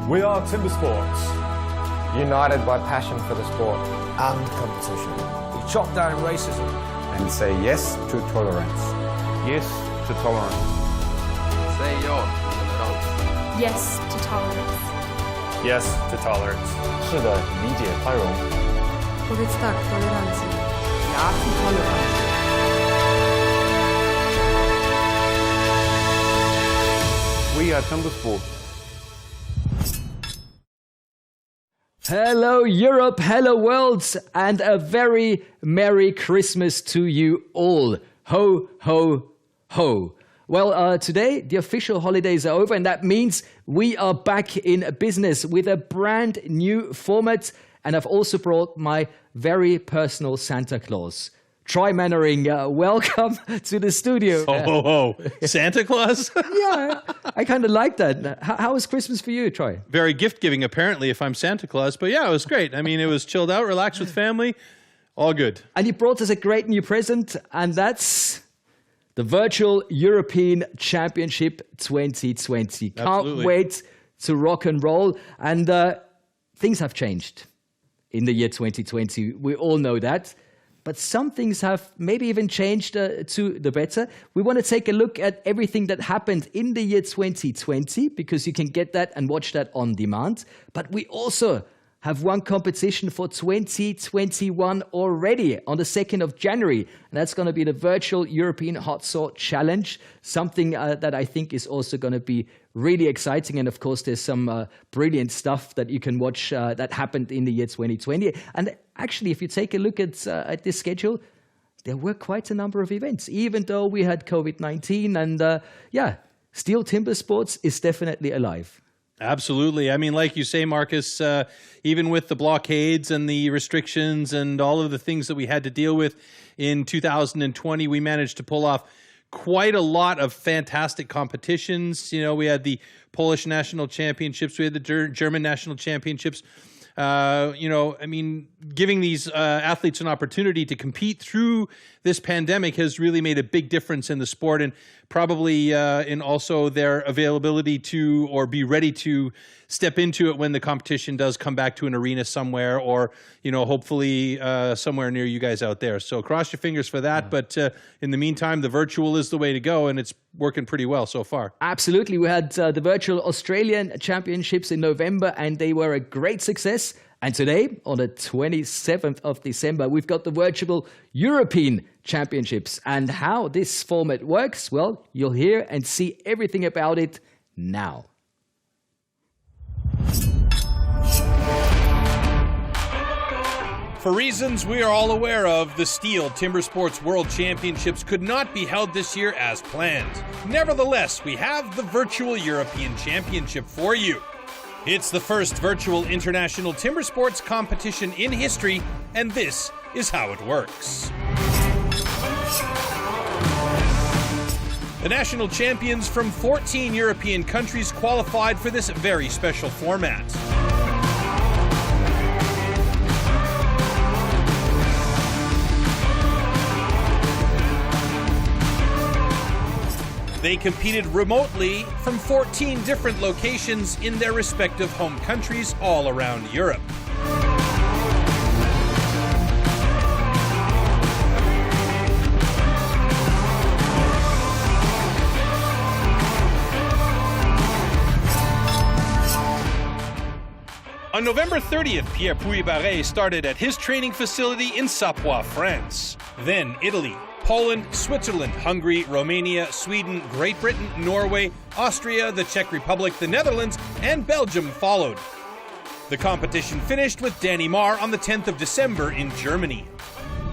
We are Timbersports. United by passion for the sport and competition. We chop down racism and say yes to tolerance. Yes to tolerance. Say ja till tolerans. Yes to tolerance. Yes to tolerance. 是的，理解宽容。 Powiedz tak tolerancji. Ja zu tolerancji. We are Timbersports. Hello Europe, hello world, and a very Merry Christmas to you all. Ho, ho, ho. Well, today the official holidays are over, and that means we are back in business with a brand new format. And I've also brought my very personal Santa Claus. Troy Mannering, welcome to the studio. Oh, Santa Claus? Yeah, I kind of like that. How was Christmas for you, Troy? Very gift-giving, apparently, if I'm Santa Claus. But yeah, it was great. I mean, it was chilled out, relaxed with family, all good. And you brought us a great new present, and that's the Virtual European Championship 2020. Absolutely. Can't wait to rock and roll. And things have changed in the year 2020. We all know that. But some things have maybe even changed to the better. We want to take a look at everything that happened in the year 2020, because you can get that and watch that on demand. But we also have one competition for 2021 already on the 2nd of January. And that's going to be the Virtual European Hot Sauce Challenge, something that I think is also going to be really exciting. And of course, there's some brilliant stuff that you can watch that happened in the year 2020. And actually, if you take a look at this schedule, there were quite a number of events, even though we had COVID-19. And yeah, STIHL Timbersports is definitely alive. Absolutely. I mean, like you say, Marcus, even with the blockades and the restrictions and all of the things that we had to deal with in 2020, we managed to pull off quite a lot of fantastic competitions. You know, we had the Polish National Championships, we had the German National Championships. You know, I mean, giving these athletes an opportunity to compete through this pandemic has really made a big difference in the sport, and probably in also their availability to or be ready to step into it when the competition does come back to an arena somewhere, or, you know, hopefully somewhere near you guys out there. So cross your fingers for that. But in the meantime, the virtual is the way to go, and it's working pretty well so far. Absolutely. We had the Virtual Australian Championships in November, and they were a great success. And today, on the 27th of December, we've got the Virtual European Championships. And how this format works, well, you'll hear and see everything about it now. For reasons we are all aware of, the STIHL Timbersports World Championships could not be held this year as planned. Nevertheless, we have the Virtual European Championship for you. It's the first virtual international timber sports competition in history, and this is how it works. The national champions from 14 European countries qualified for this very special format. They competed remotely from 14 different locations in their respective home countries all around Europe. On November 30th, Pierre Pouy-Barret started at his training facility in Sapois, France. Then Italy, Poland, Switzerland, Hungary, Romania, Sweden, Great Britain, Norway, Austria, the Czech Republic, the Netherlands, and Belgium followed. The competition finished with Danny Marr on the 10th of December in Germany.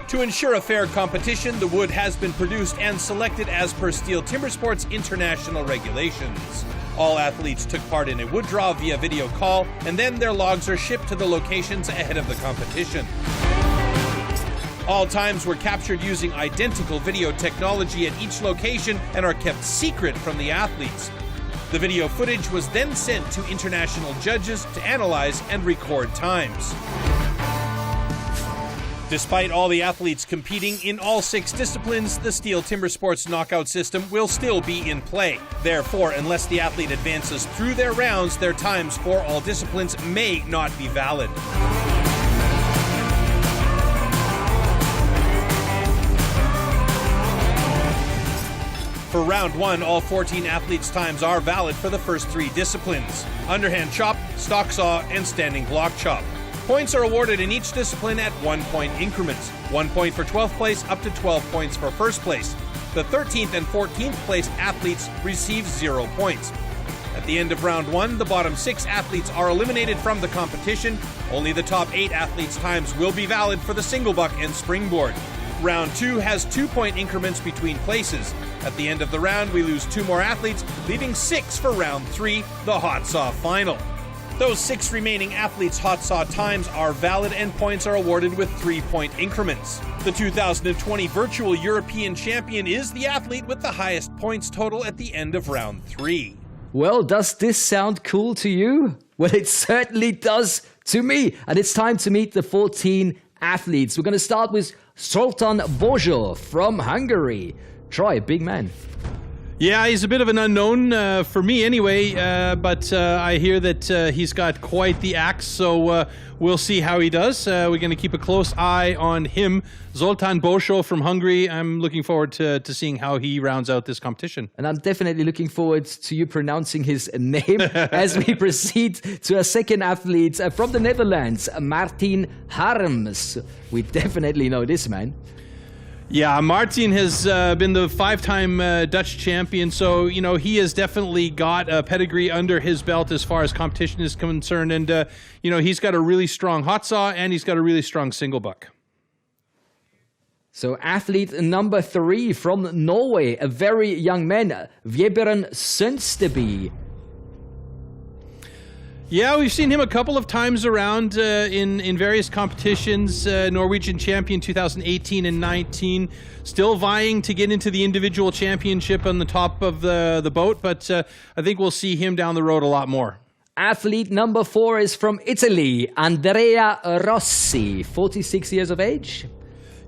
To ensure a fair competition, the wood has been produced and selected as per STIHL Timbersports international regulations. All athletes took part in a wood draw via video call, and then their logs are shipped to the locations ahead of the competition. All times were captured using identical video technology at each location and are kept secret from the athletes. The video footage was then sent to international judges to analyze and record times. Despite all the athletes competing in all 6 disciplines, the STIHL Timbersports knockout system will still be in play. Therefore, unless the athlete advances through their rounds, their times for all disciplines may not be valid. For round 1, all 14 athletes' times are valid for the first 3 disciplines: underhand chop, stock saw, and standing block chop. Points are awarded in each discipline at 1-point increments. 1 point for 12th place, up to 12 points for first place. The 13th and 14th place athletes receive 0 points. At the end of round 1, the bottom 6 athletes are eliminated from the competition. Only the top 8 athletes' times will be valid for the single buck and springboard. Round 2 has 2-point increments between places. At the end of the round, we lose 2 more athletes, leaving 6 for round 3, the hot saw final. Those 6 remaining athletes' hot saw times are valid and points are awarded with 3-point increments. The 2020 Virtual European Champion is the athlete with the highest points total at the end of round 3. Well, does this sound cool to you? Well, it certainly does to me. And it's time to meet the 14 athletes. We're going to start with Zoltán Bozsó from Hungary. Troy, big man. Yeah, he's a bit of an unknown for me anyway, but I hear that he's got quite the axe, so we'll see how he does. We're going to keep a close eye on him. Zoltán Bozsó from Hungary. I'm looking forward to seeing how he rounds out this competition. And I'm definitely looking forward to you pronouncing his name as we proceed to a second athlete from the Netherlands, Martin Harms. We definitely know this man. Yeah, Martin has been the 5-time Dutch champion, so, you know, he has definitely got a pedigree under his belt as far as competition is concerned, and, you know, he's got a really strong hot saw, and he's got a really strong single buck. So athlete number 3 from Norway, a very young man, Vebjørn Sønsteby. Yeah, we've seen him a couple of times around in various competitions. Norwegian champion 2018 and 19. Still vying to get into the individual championship on the top of the boat, but I think we'll see him down the road a lot more. Athlete number 4 is from Italy, Andrea Rossi, 46 years of age.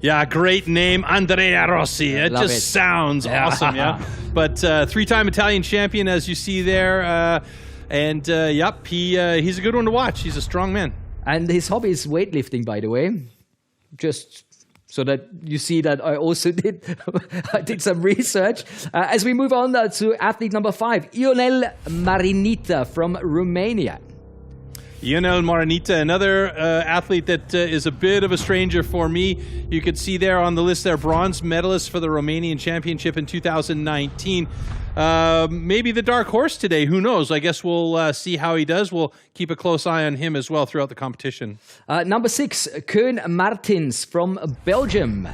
Yeah, great name, Andrea Rossi. It Love just it. sounds awesome, yeah. But 3-time Italian champion, as you see there. And yep, he's a good one to watch. He's a strong man. And his hobby is weightlifting, by the way. Just so that you see that I also did I did some research. As we move on to athlete number 5, Ionel Marinita from Romania. Ionel Marinita, another athlete that is a bit of a stranger for me. You could see there on the list there, bronze medalist for the Romanian Championship in 2019. Maybe the dark horse today, who knows? I guess we'll see how he does. We'll keep a close eye on him as well throughout the competition. Number 6, Koen Martins from Belgium.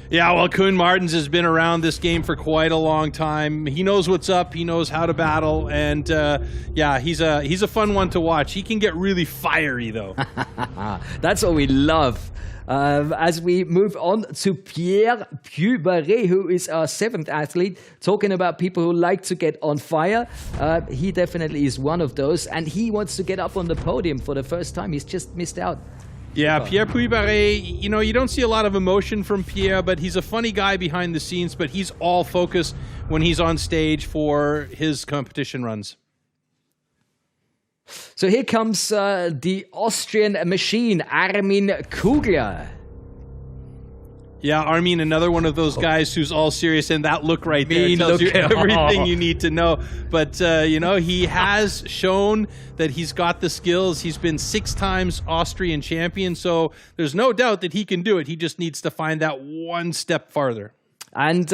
Yeah, well, Koen Martins has been around this game for quite a long time. He knows what's up. He knows how to battle. And, yeah, he's a fun one to watch. He can get really fiery, though. That's what we love. As we move on to Pierre Puyberet, who is our 7th athlete, talking about people who like to get on fire. He definitely is one of those, and he wants to get up on the podium for the first time. He's just missed out. Yeah, Pierre Puyberet, you know, you don't see a lot of emotion from Pierre, but he's a funny guy behind the scenes, but he's all focused when he's on stage for his competition runs. So here comes the Austrian machine, Armin Kugler. Yeah, Armin, another one of those guys who's all serious, and that look right there tells you everything you need to know. But, you know, he has shown that he's got the skills. He's been 6 times Austrian champion, so there's no doubt that he can do it. He just needs to find that one step farther. And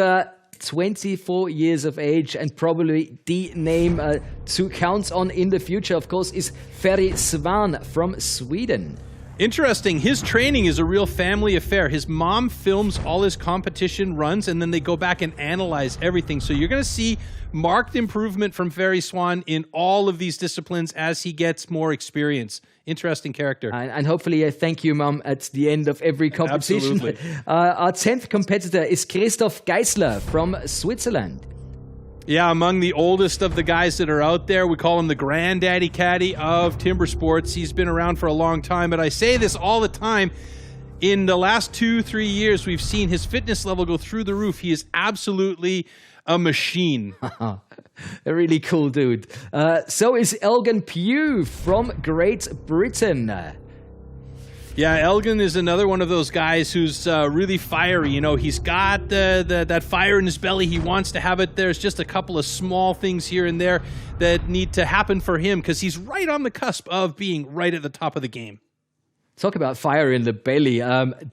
24 years of age, and probably the name to count on in the future, of course, is Ferry Svan from Sweden. Interesting. His training is a real family affair. His mom films all his competition runs, and then they go back and analyze everything. So you're going to see marked improvement from Ferry Svan in all of these disciplines as he gets more experience. Interesting character. And hopefully, thank you, Mom, at the end of every competition. Absolutely. Our 10th competitor is Christoph Geisler from Switzerland. Yeah, among the oldest of the guys that are out there. We call him the granddaddy caddy of timber sports. He's been around for a long time, but I say this all the time. In the last 2-3 years, we've seen his fitness level go through the roof. He is absolutely a machine. A really cool dude. So is Elgin Pugh from Great Britain. Yeah, Elgin is another one of those guys who's really fiery. You know, he's got that fire in his belly. He wants to have it. There's just a couple of small things here and there that need to happen for him because he's right on the cusp of being right at the top of the game. Talk about fire in the belly.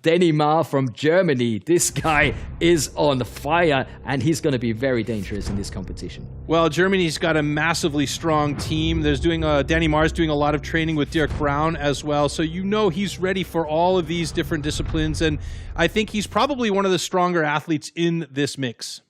Denny Ma from Germany. This guy is on fire, and he's going to be very dangerous in this competition. Well, Germany's got a massively strong team. There's Danny Mar's doing a lot of training with Dirk Brown as well. So you know he's ready for all of these different disciplines, and I think he's probably one of the stronger athletes in this mix.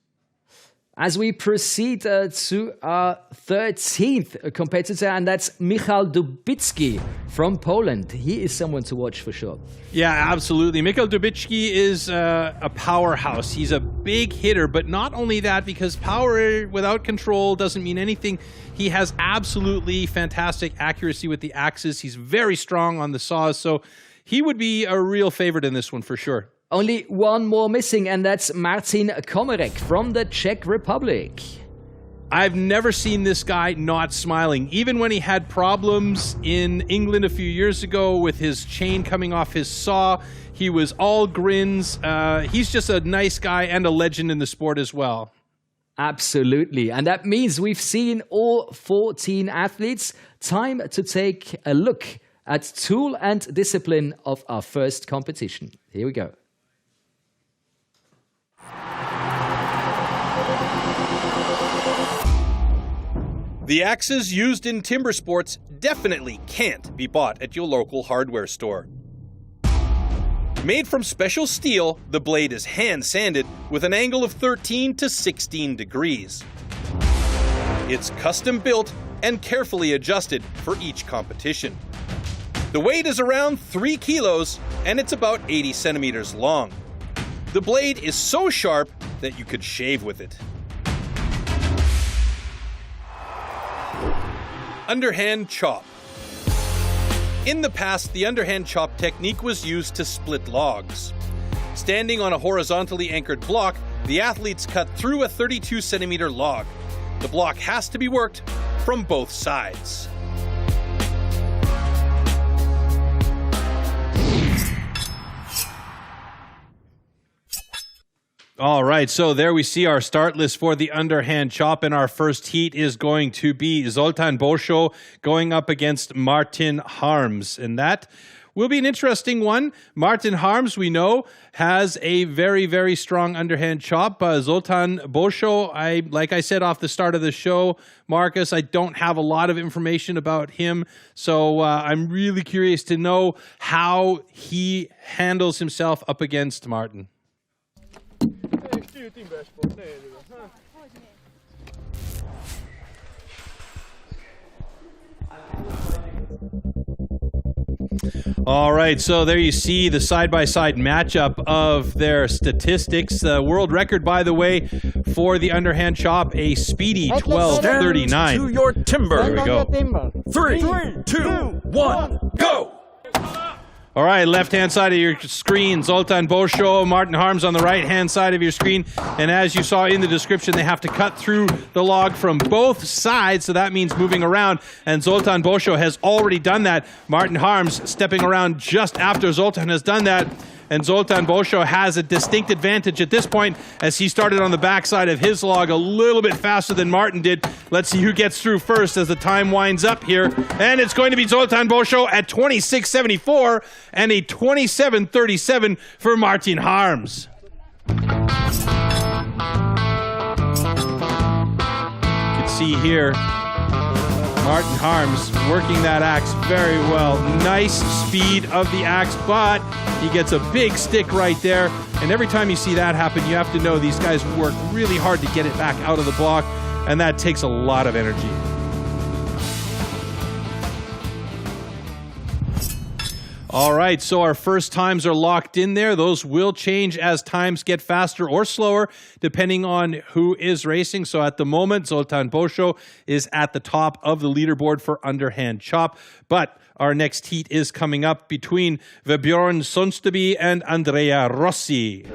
As we proceed to our 13th competitor, and that's Michał Dubicki from Poland. He is someone to watch for sure. Yeah, absolutely. Michał Dubicki is a powerhouse. He's a big hitter, but not only that, because power without control doesn't mean anything. He has absolutely fantastic accuracy with the axes. He's very strong on the saws, so he would be a real favorite in this one for sure. Only one more missing, and that's Martin Komarek from the Czech Republic. I've never seen this guy not smiling. Even when he had problems in England a few years ago with his chain coming off his saw, he was all grins. He's just a nice guy and a legend in the sport as well. Absolutely. And that means we've seen all 14 athletes. Time to take a look at tool and discipline of our first competition. Here we go. The axes used in timber sports definitely can't be bought at your local hardware store. Made from special steel, the blade is hand sanded with an angle of 13 to 16 degrees. It's custom built and carefully adjusted for each competition. The weight is around 3 kilos and it's about 80 centimeters long. The blade is so sharp that you could shave with it. Underhand chop. In the past, the underhand chop technique was used to split logs. Standing on a horizontally anchored block, the athletes cut through a 32 centimeter log. The block has to be worked from both sides. All right, so there we see our start list for the underhand chop, and our first heat is going to be Zoltán Bosó going up against Martin Harms, and that will be an interesting one. Martin Harms, we know, has a very, very strong underhand chop. Zoltán Bosó, like I said off the start of the show, Marcus, I don't have a lot of information about him, so I'm really curious to know how he handles himself up against Martin. STIHL Timbersport, All right, so there you see the side-by-side matchup of their statistics. World record, by the way, for the underhand chop, a speedy 12:39. To your timber. There we go. 3, 2, 1, go! All right, left-hand side of your screen, Zoltán Bosó, Martin Harms on the right-hand side of your screen. And as you saw in the description, they have to cut through the log from both sides, so that means moving around. And Zoltán Bosó has already done that. Martin Harms stepping around just after Zoltán has done that. And Zoltán Bosó has a distinct advantage at this point as he started on the backside of his log a little bit faster than Martin did. Let's see who gets through first as the time winds up here. And it's going to be Zoltán Bosó at 26:74 and a 27:37 for Martin Harms. You can see here Martin Harms working that axe very well. Nice speed of the axe, but he gets a big stick right there. And every time you see that happen, you have to know these guys work really hard to get it back out of the block, and that takes a lot of energy. All right, so our first times are locked in there. Those will change as times get faster or slower, depending on who is racing. So at the moment, Zoltán Bosó is at the top of the leaderboard for underhand chop. But our next heat is coming up between Vebjørn Sønsteby and Andrea Rossi.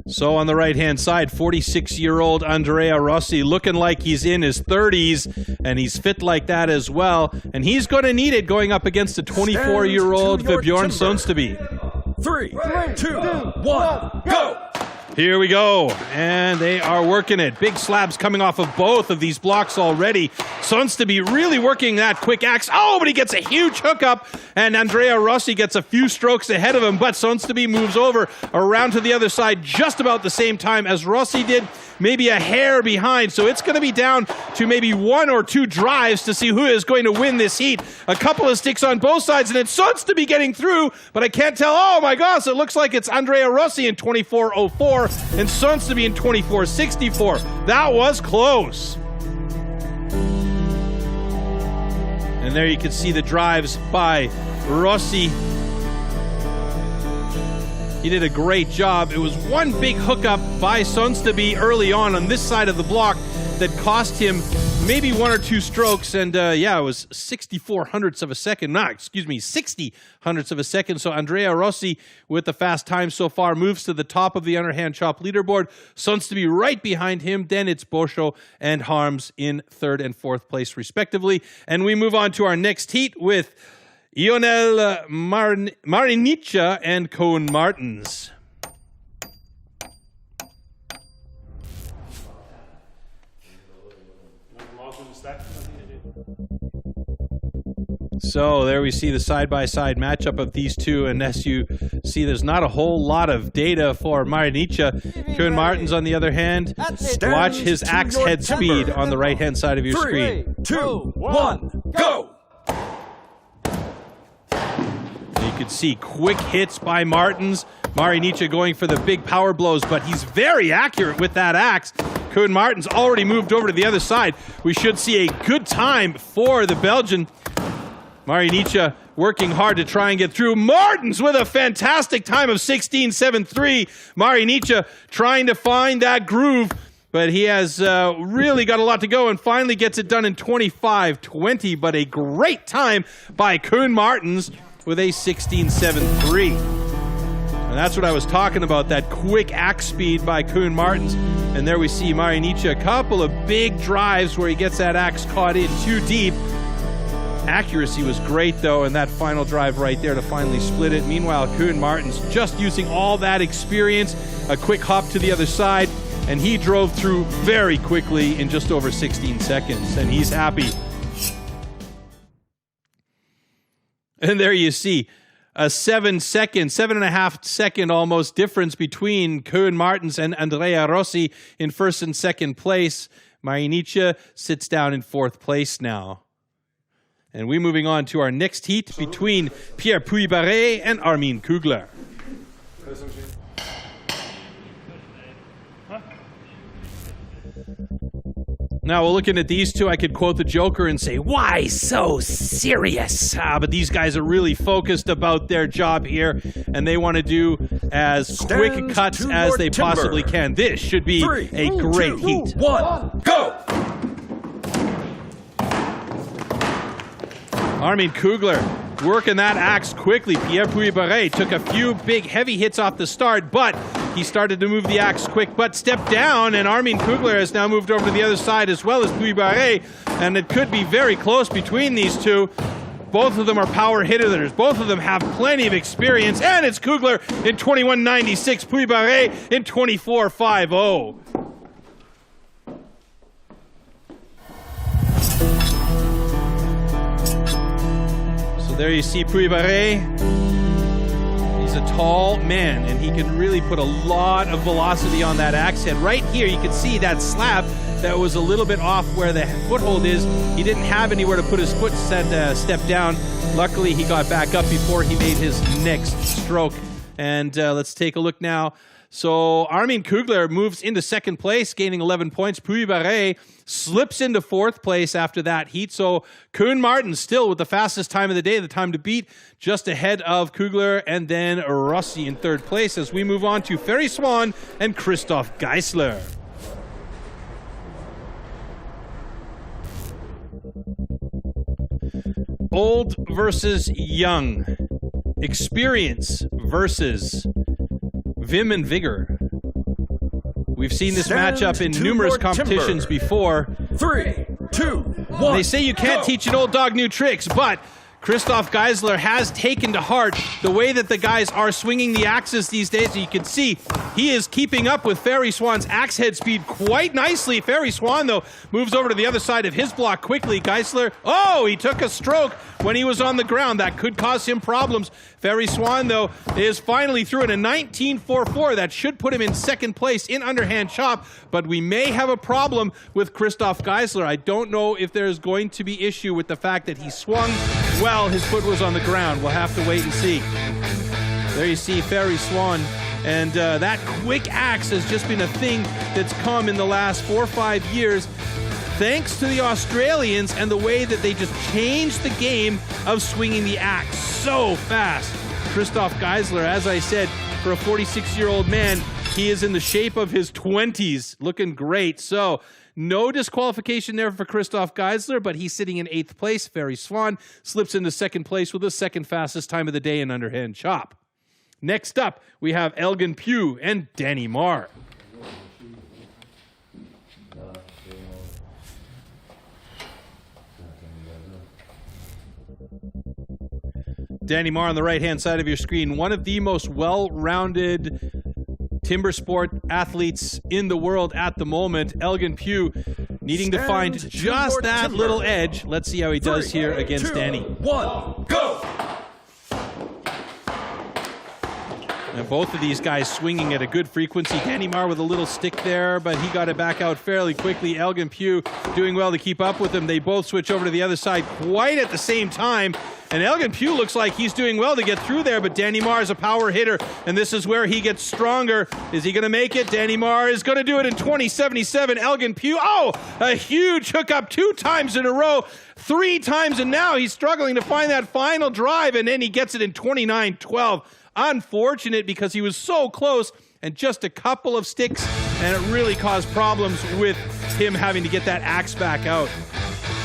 So on the right-hand side, 46-year-old Andrea Rossi looking like he's in his 30s, and he's fit like that as well. And he's going to need it going up against a 24-year-old Vebjørn Sønsteby. 3, 2, 1, go! Here we go, and they are working it. Big slabs coming off of both of these blocks already. Sønsteby really working that quick axe. Oh, but he gets a huge hookup, and Andrea Rossi gets a few strokes ahead of him, but Sønsteby moves over around to the other side just about the same time as Rossi did, maybe a hair behind. So it's going to be down to maybe 1 or 2 drives to see who is going to win this heat. A couple of sticks on both sides, and it's Sønsteby getting through, but I can't tell. Oh my gosh, it looks like it's Andrea Rossi in 24.04 and Sønsteby in 24.64. That was close. And there you can see the drives by Rossi. He did a great job. It was one big hookup by Sønsteby early on this side of the block that cost him maybe 1 or 2 strokes. And yeah, it was 64 hundredths of a second. 60 hundredths of a second. So Andrea Rossi, with the fast time so far, moves to the top of the underhand chop leaderboard. Sønsteby right behind him. Then it's Bosó and Harms in 3rd and 4th place, respectively. And we move on to our next heat with Ionel Marinica and Koen Martens. So there we see the side-by-side matchup of these two, and as you see, there's not a whole lot of data for Marinica. Koen Martens, on the other hand, watch his axe head speed on the right-hand side of your screen. 3, 2, 1, go! You can see quick hits by Martens. Marinica going for the big power blows, but he's very accurate with that axe. Koen Martens already moved over to the other side. We should see a good time for the Belgian. Marinica working hard to try and get through. Martens with a fantastic time of 16.73. Marinica trying to find that groove, but he has really got a lot to go and finally gets it done in 25.20, but a great time by Koen Martens with a 16.73. And that's what I was talking about, that quick axe speed by Koen Martens. And there we see Marinica, a couple of big drives where he gets that axe caught in too deep. Accuracy was great, though, and that final drive right there to finally split it. Meanwhile, Koen Martens just using all that experience, a quick hop to the other side, and he drove through very quickly in just over 16 seconds, and he's happy. And there you see a 7.5 second almost difference between Koen Martens and Andrea Rossi in 1st and 2nd place. Marinica sits down in 4th place now. And we're moving on to our next heat between Pierre Puy-Barré and Armin Kugler. Now, well, looking at these two, I could quote the Joker and say, why so serious? But these guys are really focused about their job here, and they want to do as quick cuts as they possibly can. This should be a great heat. 1, go! Armin Kugler working that axe quickly. Pierre Puy-Barré took a few big heavy hits off the start, but he started to move the axe quick, but stepped down, and Armin Kugler has now moved over to the other side as well as Puy-Barré, and it could be very close between these two. Both of them are power hitters. Both of them have plenty of experience, and it's Kugler in 21.96, Puy-Barré in 24.50. There you see Puy-Barré. He's a tall man, and he can really put a lot of velocity on that axe head. Right here, you can see that slab that was a little bit off where the foothold is. He didn't have anywhere to put his foot step down. Luckily, he got back up before he made his next stroke. And let's take a look now. So Armin Kugler moves into second place, gaining 11 points. Puy-Barret slips into fourth place after that heat. So Koen Martin still with the fastest time of the day, the time to beat, just ahead of Kugler, and then Rossi in third place as we move on to Ferry Swan and Christoph Geisler. Old versus young. Experience versus vim and vigor. We've seen this matchup in numerous competitions before. 3, 2, 1. They say you can't teach an old dog new tricks, but Christoph Geisler has taken to heart the way that the guys are swinging the axes these days. You can see he is keeping up with Ferry Swan's axe head speed quite nicely. Ferry Swan, though, moves over to the other side of his block quickly. Geisler, he took a stroke when he was on the ground. That could cause him problems. Ferry Swan, though, is finally through in a 19.44. That should put him in second place in underhand chop, but we may have a problem with Christoph Geisler. I don't know if there's going to be issue with the fact that he swung well, his foot was on the ground. We'll have to wait and see. There you see Ferry Swan, and that quick axe has just been a thing that's come in the last 4 or 5 years, thanks to the Australians and the way that they just changed the game of swinging the axe so fast. Christoph Geisler, as I said, for a 46-year-old man, he is in the shape of his 20s, looking great. So no disqualification there for Christoph Geisler, but he's sitting in 8th place. Ferry Swan slips into second place with the second fastest time of the day in underhand chop. Next up, we have Elgin Pugh and Danny Marr. Danny Marr on the right-hand side of your screen, one of the most well-rounded timber sport athletes in the world at the moment. Elgin Pugh needing to find just that little edge. Let's see how he does here against Danny. 1, go! And both of these guys swinging at a good frequency. Danny Marr with a little stick there, but he got it back out fairly quickly. Elgin Pugh doing well to keep up with him. They both switch over to the other side quite at the same time. And Elgin Pugh looks like he's doing well to get through there, but Danny Marr is a power hitter, and this is where he gets stronger. Is he going to make it? Danny Marr is going to do it in 20.77. Elgin Pugh, a huge hookup 2 times in a row, 3 times, and now he's struggling to find that final drive, and then he gets it in 29.12. Unfortunate because he was so close and just a couple of sticks, and it really caused problems with him having to get that axe back out.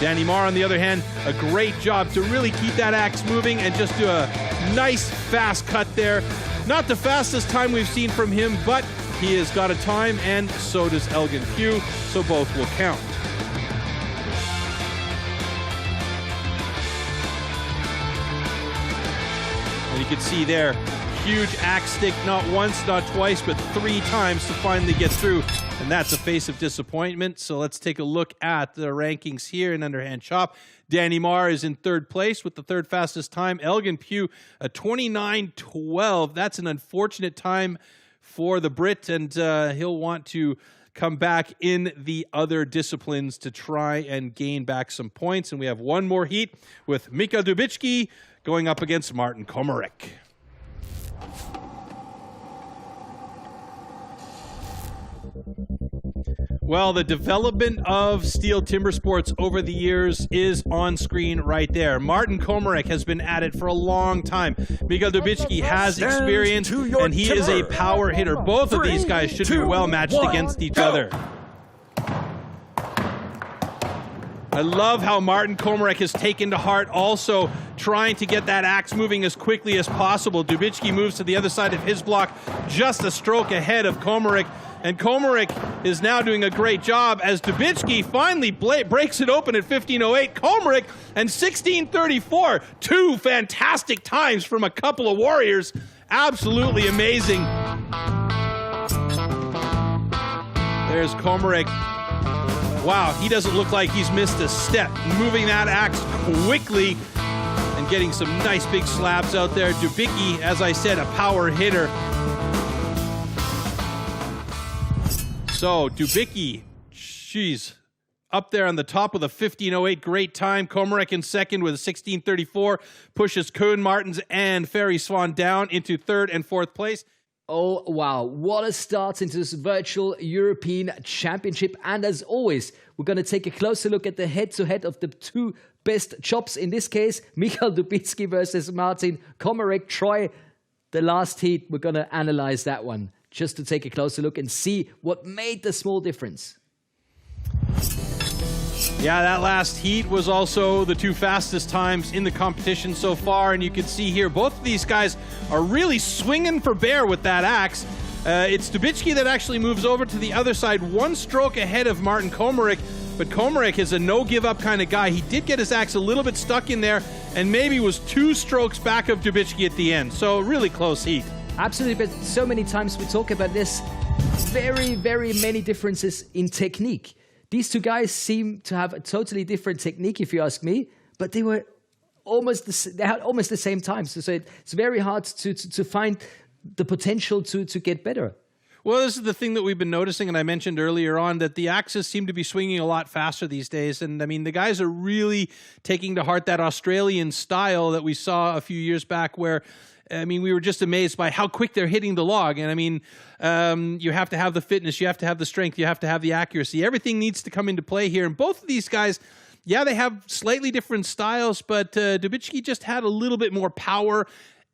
Danny Marr, on the other hand, a great job to really keep that axe moving and just do a nice fast cut there. Not the fastest time we've seen from him, but he has got a time, and so does Elgin Pugh, so both will count. And you can see there, huge axe stick, not once, not twice, but 3 times to finally get through. And that's a face of disappointment. So let's take a look at the rankings here in underhand chop. Danny Marr is in 3rd place with the 3rd fastest time. Elgin Pugh, a 29.12. That's an unfortunate time for the Brit, and he'll want to come back in the other disciplines to try and gain back some points. And we have one more heat with Mika Dubicki going up against Martin Komarek. Well, the development of STIHL Timbersports over the years is on screen right there. Martin Komarek has been at it for a long time. Mika Dubicki has experience, and he is a power hitter. Both of these guys should be well matched against each other. I love how Martin Komarek has taken to heart also trying to get that axe moving as quickly as possible. Dubicki moves to the other side of his block, just a stroke ahead of Komarek. And Komarek is now doing a great job as Dubicki finally breaks it open at 15.08. Komarek and 16.34. 2 fantastic times from a couple of warriors. Absolutely amazing. There's Komarek. Wow, he doesn't look like he's missed a step. Moving that axe quickly and getting some nice big slabs out there. Dubicki, as I said, a power hitter. So Dubicki, she's up there on the top with a 15.08, great time. Komarek in second with a 16.34, pushes Koen Martins and Ferry Swan down into 3rd and 4th place. Oh, wow. What a start into this virtual European Championship. And as always, we're going to take a closer look at the head-to-head of the two best chops. In this case, Michal Dubicki versus Martin Komarek. Troy, the last heat, we're going to analyze that one just to take a closer look and see what made the small difference. Yeah, that last heat was also the two fastest times in the competition so far, and you can see here both of these guys are really swinging for bear with that axe. It's Dubicki that actually moves over to the other side, one stroke ahead of Martin Komarek, but Komarek is a no-give-up kind of guy. He did get his axe a little bit stuck in there and maybe was 2 strokes back of Dubicki at the end, so really close heat. Absolutely, but so many times we talk about this, very, very many differences in technique. These two guys seem to have a totally different technique, if you ask me, but they were they had almost the same time. So it's very hard to find the potential to get better. Well, this is the thing that we've been noticing, and I mentioned earlier on, that the axes seem to be swinging a lot faster these days. And, I mean, the guys are really taking to heart that Australian style that we saw a few years back where, I mean, we were just amazed by how quick they're hitting the log. And, I mean, you have to have the fitness, you have to have the strength, you have to have the accuracy. Everything needs to come into play here. And both of these guys, yeah, they have slightly different styles, but Dubicki just had a little bit more power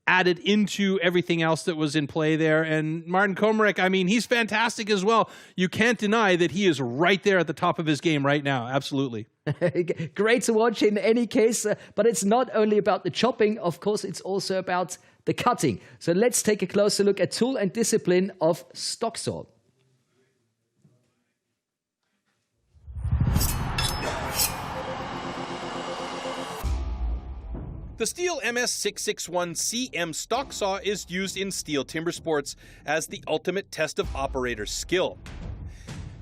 added into everything else that was in play there. And Martin Komarek, I mean, he's fantastic as well. You can't deny that he is right there at the top of his game right now. Absolutely. Great to watch in any case, but it's not only about the chopping, of course, it's also about the cutting. So let's take a closer look at tool and discipline of stock saw. The STIHL MS661CM stock saw is used in STIHL Timbersports as the ultimate test of operator skill.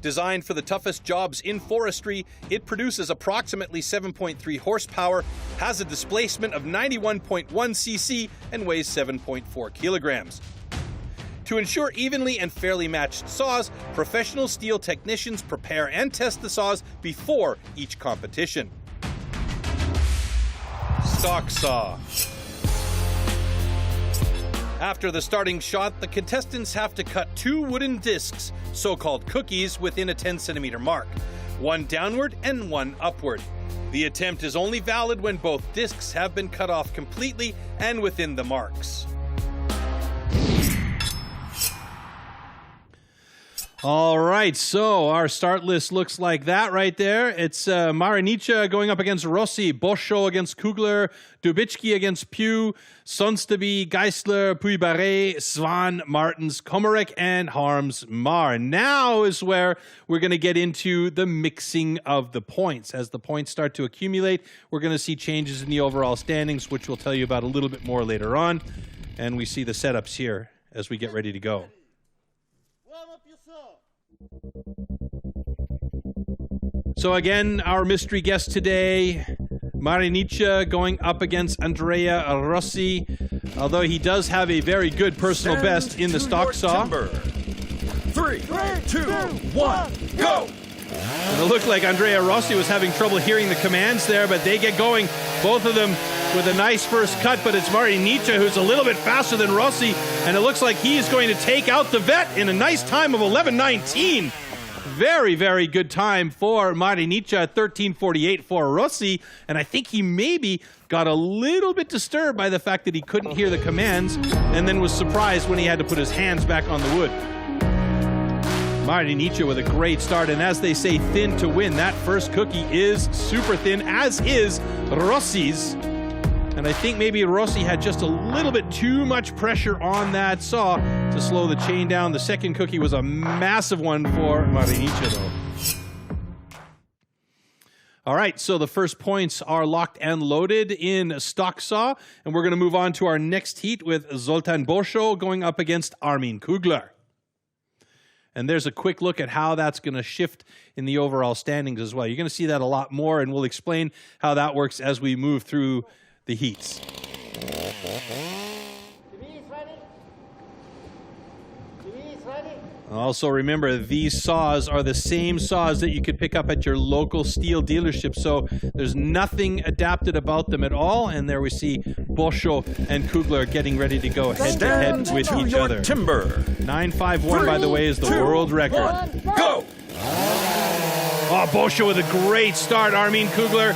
Designed for the toughest jobs in forestry, it produces approximately 7.3 horsepower, has a displacement of 91.1 cc, and weighs 7.4 kilograms. To ensure evenly and fairly matched saws, professional STIHL technicians prepare and test the saws before each competition. Stock saw. After the starting shot, the contestants have to cut 2 wooden discs, so-called cookies, within a 10-centimeter mark, one downward and one upward. The attempt is only valid when both discs have been cut off completely and within the marks. All right, so our start list looks like that right there. It's Marinicha going up against Rossi, Boscho against Kugler, Dubicki against Pugh, Sonsteby, Geisler, Puy-Barré, Swan, Martens, Komarek, and Harms Mar. Now is where we're going to get into the mixing of the points. As the points start to accumulate, we're going to see changes in the overall standings, which we'll tell you about a little bit more later on. And we see the setups here as we get ready to go. So again, our mystery guest today, Marinicha, going up against Andrea Rossi, although he does have a very good personal best in the stock saw. 3, 2, 1, go! And it looked like Andrea Rossi was having trouble hearing the commands there, but they get going, both of them with a nice first cut, but it's Marinicha who's a little bit faster than Rossi, and it looks like he is going to take out the vet in a nice time of 11:19. Very, very good time for Marinicha, 13:48 for Rossi, and I think he maybe got a little bit disturbed by the fact that he couldn't hear the commands, and then was surprised when he had to put his hands back on the wood. Marinicha with a great start, and as they say, thin to win. That first cookie is super thin, as is Rossi's. And I think maybe Rossi had just a little bit too much pressure on that saw to slow the chain down. The second cookie was a massive one for Marinicha, though. All right, so the first points are locked and loaded in stock saw, and we're going to move on to our next heat with Zoltán Boscho going up against Armin Kugler. And there's a quick look at how that's going to shift in the overall standings as well. You're going to see that a lot more, and we'll explain how that works as we move through the heats. Also remember, these saws are the same saws that you could pick up at your local steel dealership, so there's nothing adapted about them at all. And there we see Boscho and Kugler getting ready to go head-to-head with each other. Timber. 9.51, by the way, is the world record. Go! Oh, Boscho with a great start. Armin Kugler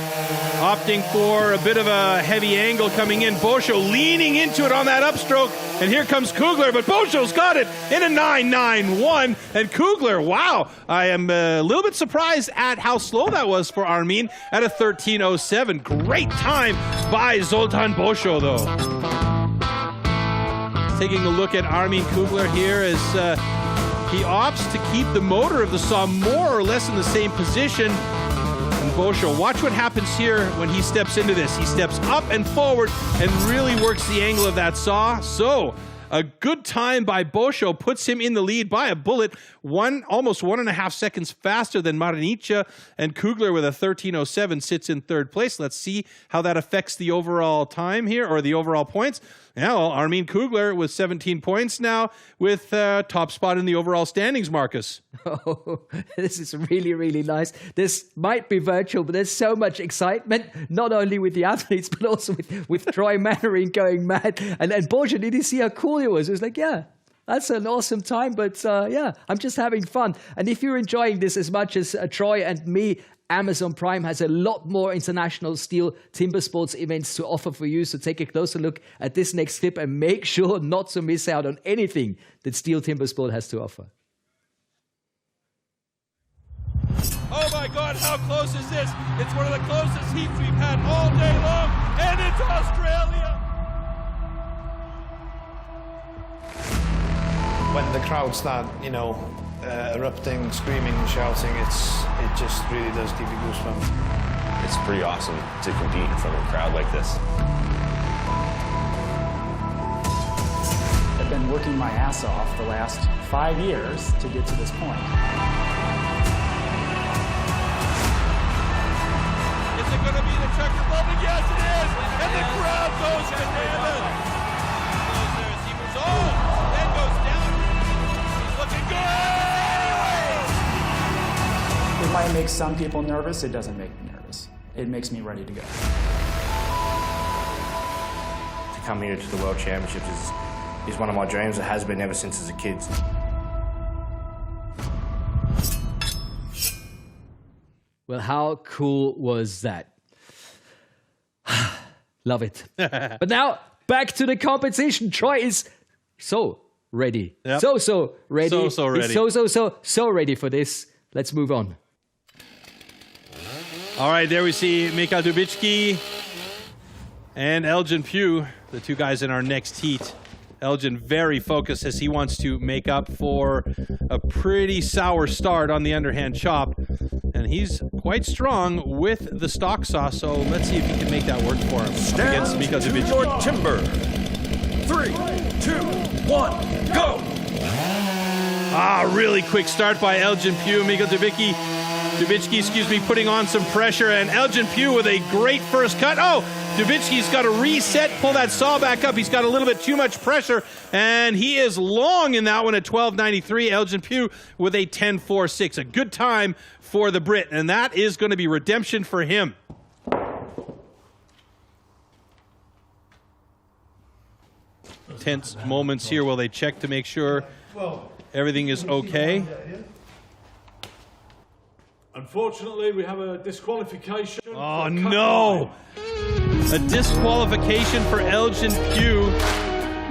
opting for a bit of a heavy angle coming in. Boscho leaning into it on that upstroke. And here comes Kugler, but Boscho's got it in a 9.91. And Kugler, wow, I am a little bit surprised at how slow that was for Armin at a 13.07. Great time by Zoltán Boscho, though. Taking a look at Armin Kugler here as he opts to keep the motor of the saw more or less in the same position. And Boscho, watch what happens here when he steps into this. He steps up and forward and really works the angle of that saw. So a good time by Boscho puts him in the lead by a bullet, almost 1.5 seconds faster than Marinicha, and Kugler with a 13.07 sits in third place. Let's see how that affects the overall time here, or the overall points. Yeah, well, Armin Kugler with 17 points now with top spot in the overall standings, Marcus. Oh, this is really, really nice. This might be virtual, but there's so much excitement, not only with the athletes, but also with Troy Mannering going mad. And Boscho, did you see how cool he was? It was like, yeah, that's an awesome time, but yeah, I'm just having fun. And if you're enjoying this as much as Troy and me, Amazon Prime has a lot more international steel timber sports events to offer for you. So take a closer look at this next clip and make sure not to miss out on anything that Steel Timber Sport has to offer. Oh my God, how close is this? It's one of the closest heats we've had all day long, and it's Australia! When the crowd start, erupting, screaming, shouting, it just really does give you goosebumps. It's pretty awesome to compete in front of a crowd like this. I've been working my ass off the last 5 years to get to this point. Is it going to be the checker moment? Yes, it is! And the crowd goes bananas! He moves on, then goes down. He's looking good! It might make some people nervous. It doesn't make me nervous. It makes me ready to go. To come here to the World Championships is one of my dreams. It has been ever since as a kid. Well, how cool was that? Love it. But now, back to the competition. Troy is so ready. Yep. So ready. So ready. He's so ready for this. Let's move on. All right, there we see Michal Dubicki and Elgin Pugh, the two guys in our next heat. Elgin very focused as he wants to make up for a pretty sour start on the underhand chop. And he's quite strong with the stock saw, so let's see if he can make that work for him against Michal Dubicki. Your timber. 3, 2, 1, go! Really quick start by Elgin Pugh. Michal Dubicki, putting on some pressure, and Elgin Pugh with a great first cut. Oh, Dubicki's got to reset, pull that saw back up. He's got a little bit too much pressure, and he is long in that one at 12.93. Elgin Pugh with a 10.46. A good time for the Brit, and that is going to be redemption for him. Tense moments here while they check to make sure everything is okay. Unfortunately, we have a disqualification. Oh, no! A disqualification for Elgin Pugh.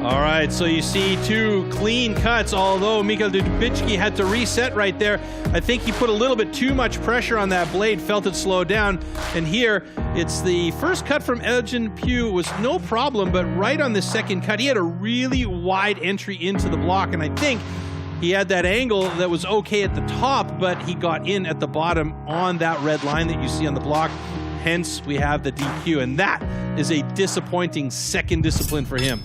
All right, so you see two clean cuts, although Michal Dubicki had to reset right there. I think he put a little bit too much pressure on that blade, felt it slow down. And here, it's the first cut from Elgin Pugh was no problem, but right on the second cut, he had a really wide entry into the block, and I think he had that angle that was okay at the top, but he got in at the bottom on that red line that you see on the block. Hence, we have the DQ, and that is a disappointing second discipline for him.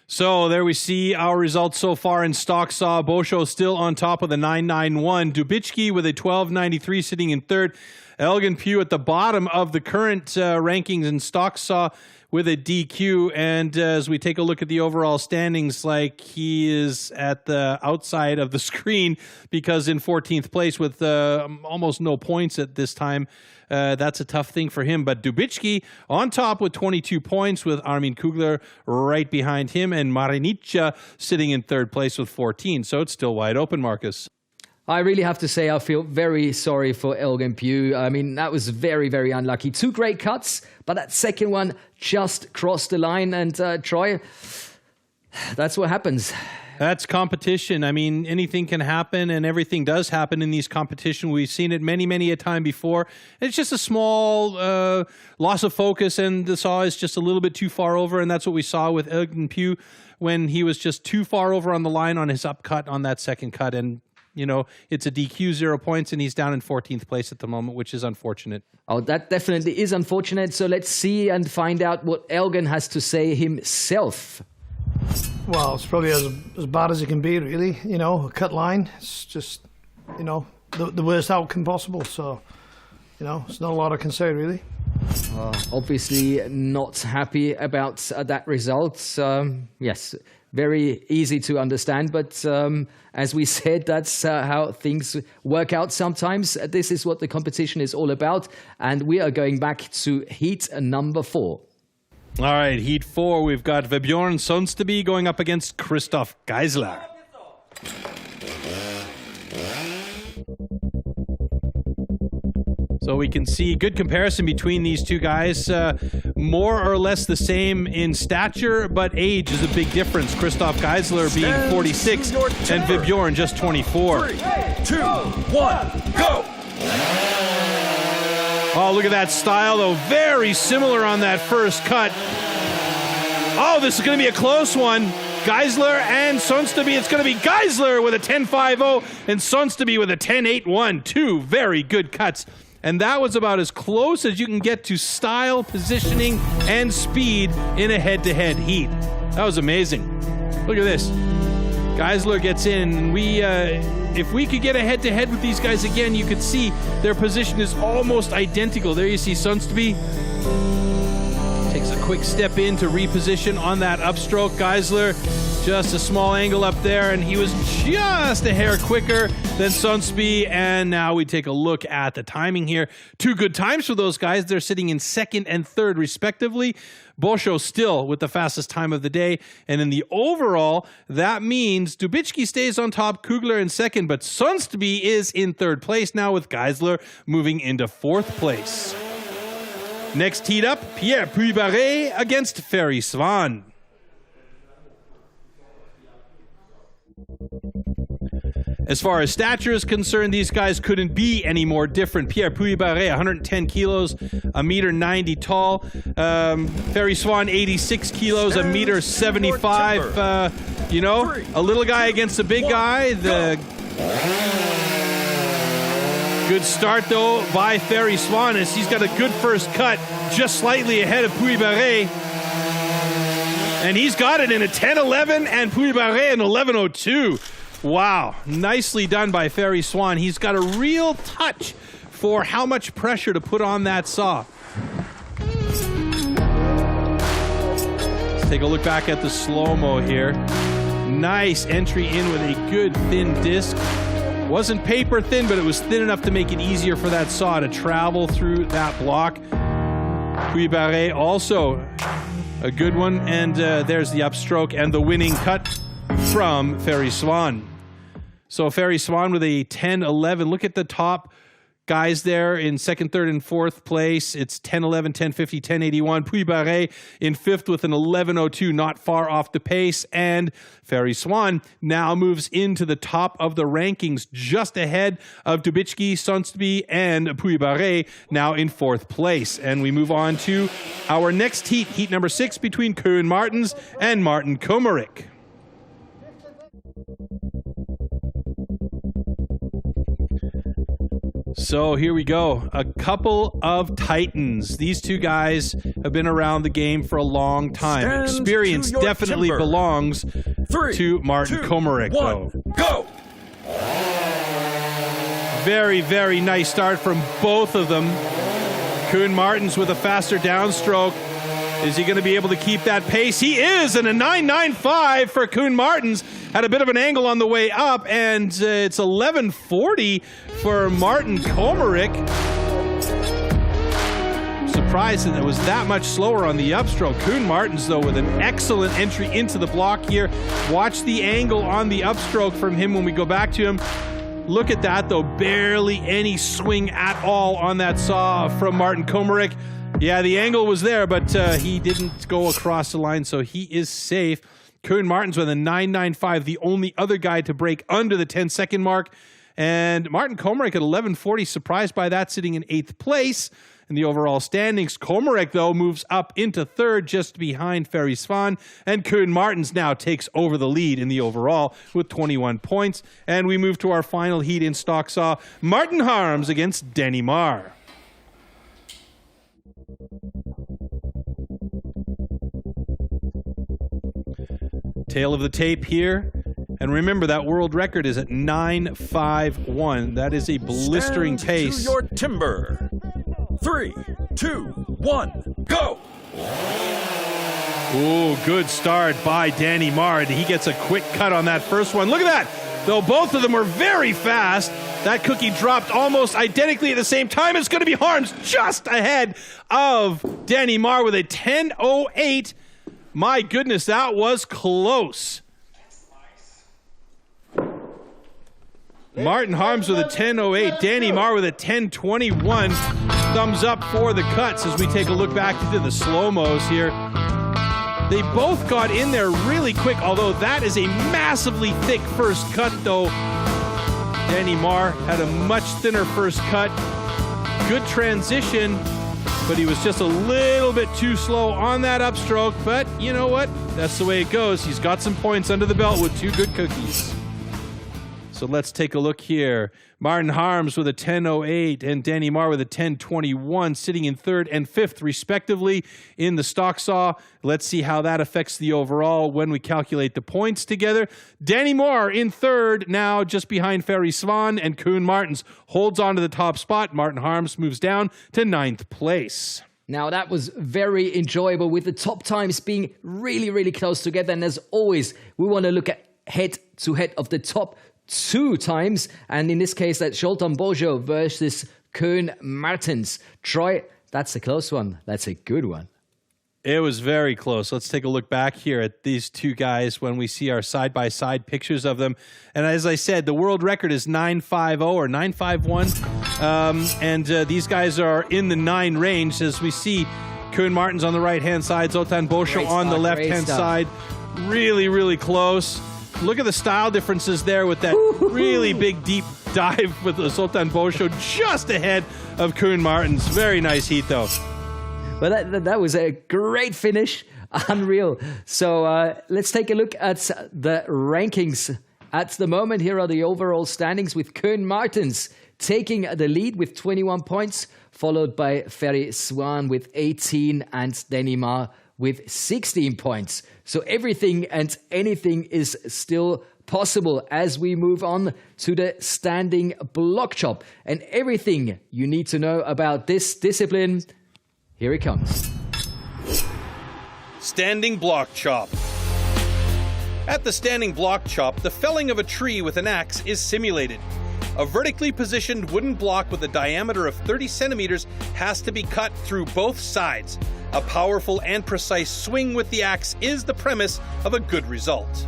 So there we see our results so far in stock saw. Boscho still on top with a 9.91. Dubicki with a 12.93 sitting in third. Elgin Pugh at the bottom of the current rankings and stock saw with a DQ. And as we take a look at the overall standings, like he is at the outside of the screen because in 14th place with almost no points at this time. That's a tough thing for him. But Dubicki on top with 22 points with Armin Kugler right behind him and Marinica sitting in third place with 14. So it's still wide open, Marcus. I really have to say I feel very sorry for Elgin Pugh. I mean, that was very, very unlucky. 2 great cuts, but that second one just crossed the line. And Troy, that's what happens. That's competition. I mean, anything can happen, and everything does happen in these competitions. We've seen it many, many a time before. It's just a small loss of focus, and the saw is just a little bit too far over, and that's what we saw with Elgin Pugh when he was just too far over on the line on his upcut on that second cut. And, you know, it's a DQ, 0 points, and he's down in 14th place at the moment, which is unfortunate. Oh, that definitely is unfortunate. So let's see and find out what Elgin has to say himself. Well, it's probably as bad as it can be, really. You know, a cut line. It's just, you know, the worst outcome possible. So, you know, it's not a lot I can say, really. Obviously not happy about that result. Yes, very easy to understand. But as we said, that's how things work out sometimes. This is what the competition is all about. And we are going back to heat number 4. All right, Heat 4, we've got Vebjorn Sundsteby going up against Christoph Geisler. So we can see good comparison between these two guys. More or less the same in stature, but age is a big difference. Christoph Geisler being 46 and Vebjorn just 24. 3, 2, 1, go! Oh, look at that style, though. Very similar on that first cut. Oh, this is going to be a close one. Geisler and Sundsteby. It's going to be Geisler with a 10.50 and Sundsteby with a 10.81. 2 very good cuts. And that was about as close as you can get to style, positioning, and speed in a head-to-head heat. That was amazing. Look at this. Geisler gets in. If we could get a head-to-head with these guys again, you could see their position is almost identical. There you see Sundsteby takes a quick step in to reposition on that upstroke. Geisler, just a small angle up there, and he was just a hair quicker than Sundsteby. And now we take a look at the timing here. 2 good times for those guys. They're sitting in 2nd and 3rd, respectively. Bosho still with the fastest time of the day. And in the overall, that means Dubicki stays on top, Kugler in 2nd, but Sundsteby is in 3rd place now with Geisler moving into 4th place. Next heat up, Pierre Puy-Barré against Ferry Swan. As far as stature is concerned, these guys couldn't be any more different. Pierre Puy-Barré, 110 kilos, 1.90 m tall. Ferry Swan, 86 kilos, 1.75 m. You know, a little guy against a big guy. Good start, though, by Ferry Swan as he's got a good first cut, just slightly ahead of Puy-Barré. And he's got it in a 10.11 and Puy-Barré in 11.02. Wow, nicely done by Ferry Swan. He's got a real touch for how much pressure to put on that saw. Let's take a look back at the slow-mo here. Nice entry in with a good thin disc. Wasn't paper thin, but it was thin enough to make it easier for that saw to travel through that block. Puy-Barré also a good one, and there's the upstroke and the winning cut from Ferry Swan. So Ferry Swan with a 10.11. Look at the top guys there in 2nd, 3rd, and 4th place. It's 10.11, 10.50, 10.81. Puy-Barré in 5th with an 11.02, not far off the pace. And Ferry Swan now moves into the top of the rankings, just ahead of Dubicki, Sundsteby, and Puy-Barré, now in 4th place. And we move on to our next heat, heat number 6, between Koen Martens and Martin Komarek. So here we go. A couple of titans. These two guys have been around the game for a long time. Experience definitely belongs to Martin Komarek, though. Go! Very, very nice start from both of them. Koen Martens with a faster downstroke. Is he going to be able to keep that pace? He is, and a 9.95 for Koen Martens. Had a bit of an angle on the way up, and it's 11.40 for Martin Komarek. Surprised that it was that much slower on the upstroke. Koen Martens, though, with an excellent entry into the block here. Watch the angle on the upstroke from him when we go back to him. Look at that, though. Barely any swing at all on that saw from Martin Komarek. Yeah, the angle was there, but he didn't go across the line, so he is safe. Koen Martens with a 9.95, the only other guy to break under the 10-second mark. And Martin Komarek at 11.40, surprised by that, sitting in 8th place in the overall standings. Komarek, though, moves up into 3rd, just behind Ferry Svan. And Koen Martens now takes over the lead in the overall with 21 points. And we move to our final heat in stock saw. Martin Harms against Danny Marr. Tail of the tape here. And remember, that world record is at 9.51. That is a blistering pace. To your timber. 3, 2, 1, go! Ooh, good start by Danny Marr. He gets a quick cut on that first one. Look at that. Though both of them were very fast, that cookie dropped almost identically at the same time. It's going to be Harms just ahead of Danny Marr with a 10.08. My goodness, that was close. Martin Harms with a 10.08. Danny Marr with a 10.21. Thumbs up for the cuts as we take a look back into the slow-mos here. They both got in there really quick, although that is a massively thick first cut, though. Danny Marr had a much thinner first cut. Good transition, but he was just a little bit too slow on that upstroke. But you know what? That's the way it goes. He's got some points under the belt with 2 good cookies. So let's take a look here. Martin Harms with a 10.08 and Danny Marr with a 10.21, sitting in 3rd and 5th, respectively, in the stock saw. Let's see how that affects the overall when we calculate the points together. Danny Marr in 3rd, now just behind Ferry Svan, and Koen Martens holds on to the top spot. Martin Harms moves down to 9th place. Now, that was very enjoyable, with the top times being really, really close together. And as always, we want to look at head-to-head of the top 2 times, and in this case, that's Zoltán Bozsó versus Koen Martens. Troy, that's a close one. That's a good one. It was very close. Let's take a look back here at these 2 guys when we see our side-by-side pictures of them. And as I said, the world record is 9.50 or 9.51. And these guys are in the 9 range, as we see Koen Martens on the right-hand side, Zoltán Bozsó on the left-hand side. Really, really close. Look at the style differences there with that really big, deep dive with the Zoltán Bozsó just ahead of Koen Martens. Very nice heat, though. Well, that was a great finish. Unreal. So let's take a look at the rankings at the moment. Here are the overall standings, with Koen Martens taking the lead with 21 points, followed by Ferry Svan with 18 and Danny Marr with 16 points. So everything and anything is still possible as we move on to the standing block chop. And everything you need to know about this discipline, here it comes. Standing block chop. At the standing block chop, the felling of a tree with an axe is simulated. A vertically positioned wooden block with a diameter of 30 centimeters has to be cut through both sides. A powerful and precise swing with the axe is the premise of a good result.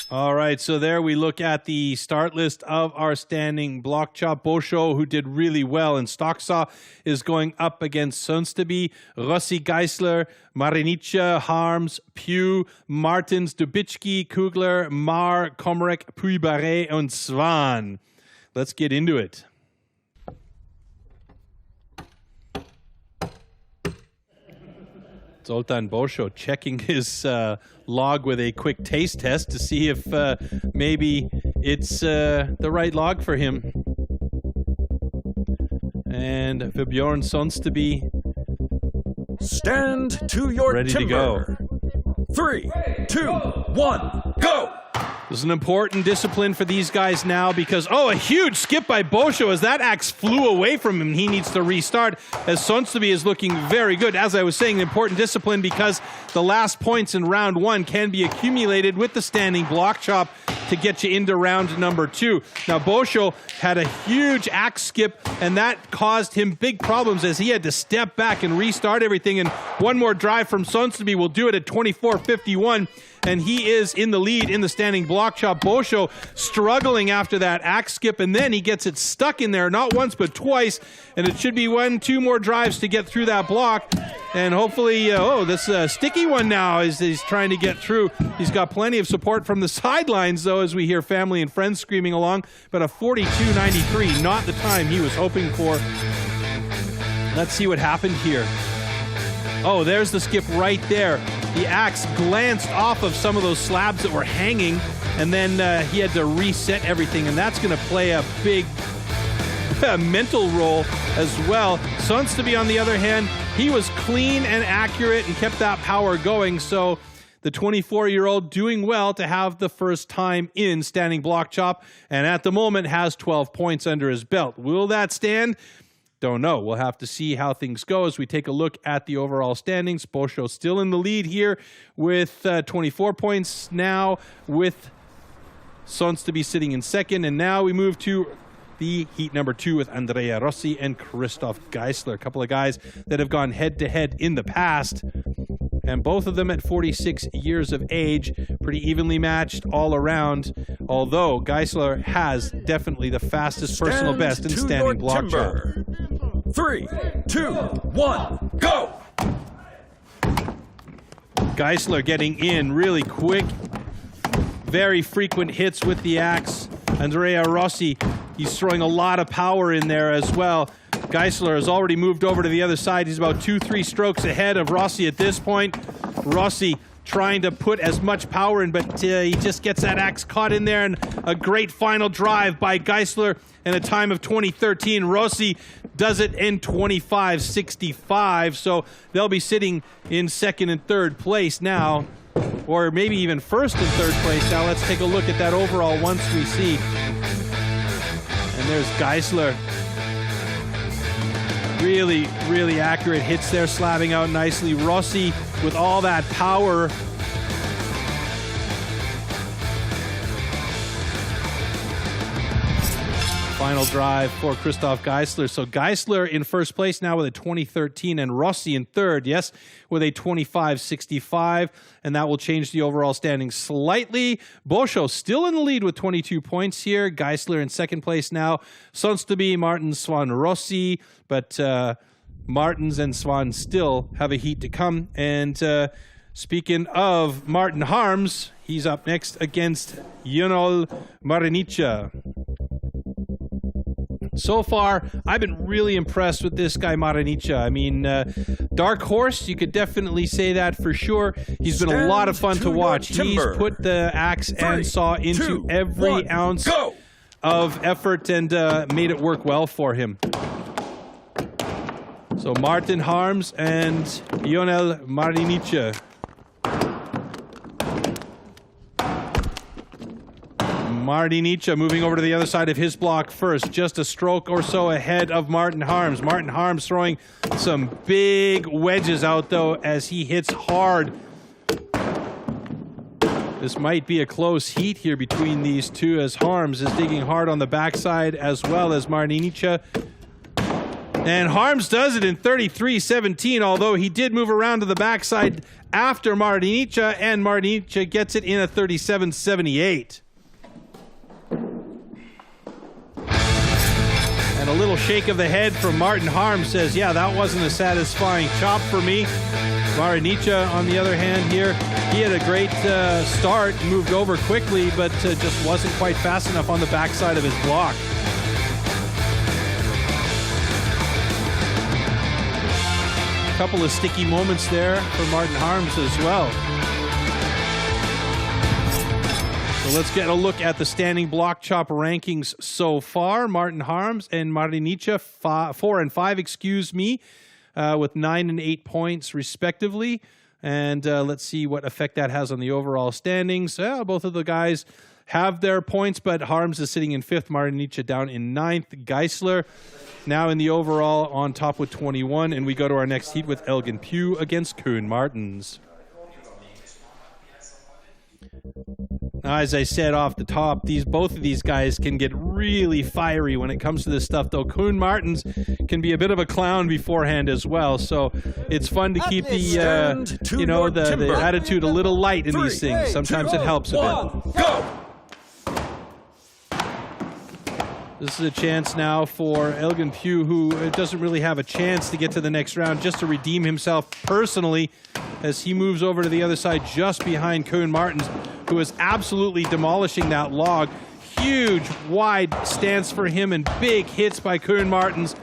All right, so there we look at the start list of our standing block chop. Bozsó, who did really well in stock saw, is going up against Sundsteby, Rossi, Geisler, Marinica, Harms, Pugh, Martens, Dubicki, Kugler, Marr, Komarek, Puy-Barré, and Svan. Let's get into it. Zoltán Bozsó checking his log with a quick taste test to see if maybe it's the right log for him. And Vebjorn Sundsteby, stand to your ready timber. to go. 3, 2, 1, go! This is an important discipline for these guys now because, oh, a huge skip by Bosho as that axe flew away from him. He needs to restart as Sonsteby is looking very good. As I was saying, an important discipline because the last points in round one can be accumulated with the standing block chop to get you into round number 2. Now, Bosho had a huge axe skip, and that caused him big problems as he had to step back and restart everything. And one more drive from Sonsteby will do it at 24:51. And he is in the lead in the standing block chop. Bosho struggling after that axe skip, and then he gets it stuck in there, not once but twice, and it should be 1-2 more drives to get through that block. And hopefully, this sticky one now is he's trying to get through. He's got plenty of support from the sidelines, though, as we hear family and friends screaming along, but a 42.93, not the time he was hoping for. Let's see what happened here. Oh, there's the skip right there. The axe glanced off of some of those slabs that were hanging, and then he had to reset everything, and that's going to play a big mental role as well. Sonsteby, on the other hand, he was clean and accurate and kept that power going, so the 24-year-old doing well to have the first time in standing block chop, and at the moment has 12 points under his belt. Will that stand? Don't know. We'll have to see how things go as we take a look at the overall standings. Bosho still in the lead here with 24 points now, with Sonsteby sitting in second. And now we move to the heat number 2 with Andrea Rossi and Christoph Geisler, a couple of guys that have gone head-to-head in the past. And both of them at 46 years of age, pretty evenly matched all around, although Geisler has definitely the fastest personal best in standing block chop. 3, 2, 1, go! Geisler getting in really quick. Very frequent hits with the axe. Andrea Rossi, he's throwing a lot of power in there as well. Geisler has already moved over to the other side. He's about 2-3 strokes ahead of Rossi at this point. Rossi trying to put as much power in, but he just gets that axe caught in there, and a great final drive by Geisler in a time of 20:13. Rossi does it in 25:65, so they'll be sitting in second and third place now, or maybe even first and third place now. Let's take a look at that overall once we see. And there's Geisler. Really, really accurate hits there, slabbing out nicely. Rossi with all that power. Final drive for Christoph Geisler. So Geisler in first place now with a 20:13, and Rossi in third, yes, with a 25:65, and that will change the overall standings slightly. Bosho still in the lead with 22 points here. Geisler in second place now. Sonsteby, Martin, Swan, Rossi, but Martins and Swan still have a heat to come. And speaking of Martin Harms, he's up next against Ionel Marinicha. So far, I've been really impressed with this guy, Marinicha. I mean, dark horse, you could definitely say that for sure. He's been a lot of fun to watch. He's put the axe and saw into every ounce of effort and made it work well for him. So Martin Harms and Ionel Marinicha. Marinicha moving over to the other side of his block first, just a stroke or so ahead of Martin Harms. Martin Harms throwing some big wedges out, though, as he hits hard. This might be a close heat here between these two, as Harms is digging hard on the backside as well as Marinicha. And Harms does it in 33:17, although he did move around to the backside after Marinicha, and Marinicha gets it in a 37:78. And a little shake of the head from Martin Harms says, yeah, that wasn't a satisfying chop for me. Marinicha, on the other hand here, he had a great start, moved over quickly, but just wasn't quite fast enough on the backside of his block. A couple of sticky moments there for Martin Harms as well. So let's get a look at the standing block chop rankings so far. Martin Harms and Marinicha, 4 and 5, with 9 and 8 points respectively. And let's see what effect that has on the overall standings. Both of the guys have their points, but Harms is sitting in 5th, Marinicha down in 9th. Geisler now in the overall on top with 21, and we go to our next heat with Elgin Pugh against Koen Martens. Now, as I said off the top, both of these guys can get really fiery when it comes to this stuff, though Koen Martens can be a bit of a clown beforehand as well. So it's fun to keep the attitude a little light in these things. Sometimes it helps a bit. Go! This is a chance now for Elgin Pugh, who doesn't really have a chance to get to the next round, just to redeem himself personally as he moves over to the other side just behind Koen Martens, who is absolutely demolishing that log. Huge, wide stance for him and big hits by Koen Martens.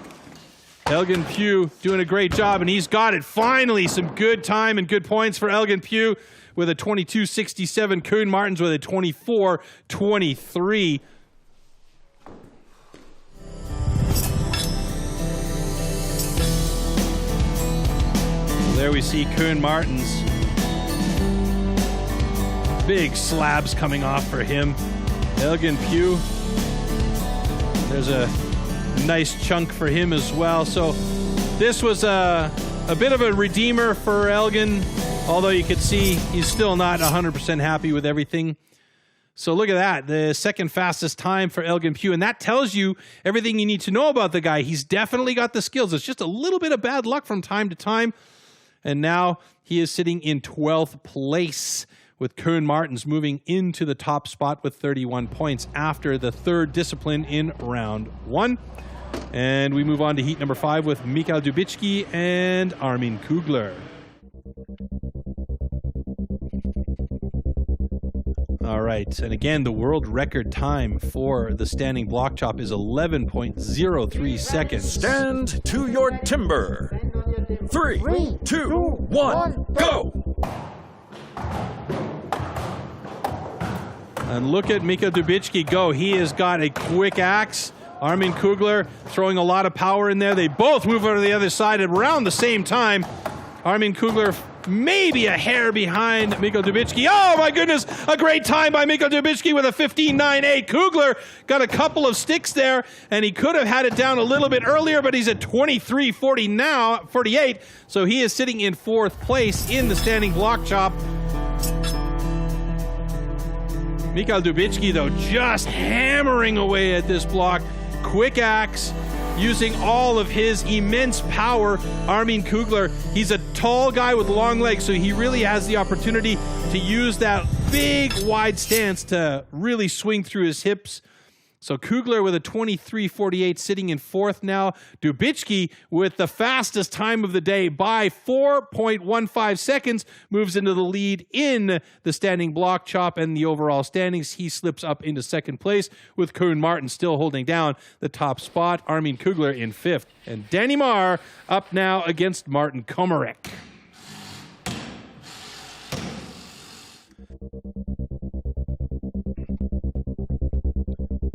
Elgin Pugh doing a great job, and he's got it. Finally, some good time and good points for Elgin Pugh with a 22.67. Koen Martens with a 24.23. There we see Koen Martens. Big slabs coming off for him. Elgin Pugh. There's a nice chunk for him as well. So this was a bit of a redeemer for Elgin, although you could see he's still not 100% happy with everything. So look at that, the second fastest time for Elgin Pugh, and that tells you everything you need to know about the guy. He's definitely got the skills. It's just a little bit of bad luck from time to time. And now he is sitting in 12th place, with Koen Martens moving into the top spot with 31 points after the third discipline in round 1. And we move on to heat number 5 with Michael Dubicki and Armin Kugler. All right, and again, the world record time for the standing block chop is 11.03 seconds. Stand to your timber. 3, 2, 1, go! And look at Michael Dubicki go. He has got a quick axe. Armin Kugler throwing a lot of power in there. They both move over to the other side at around the same time. Armin Kugler maybe a hair behind Michael Dubicki. Oh my goodness, a great time by Michael Dubicki with a 15.98. Kugler got a couple of sticks there, and he could have had it down a little bit earlier, but he's at 23.40 now, 48. So he is sitting in 4th place in the standing block chop. Michael Dubicki, though, just hammering away at this block. Quick axe, using all of his immense power. Armin Kugler, he's a tall guy with long legs, so he really has the opportunity to use that big, wide stance to really swing through his hips. So Kugler with a 23.48 sitting in 4th now. Dubicki with the fastest time of the day by 4.15 seconds moves into the lead in the standing block chop and the overall standings. He slips up into 2nd place with Koen Martens still holding down the top spot. Armin Kugler in 5th. And Danny Marr up now against Martin Komarek.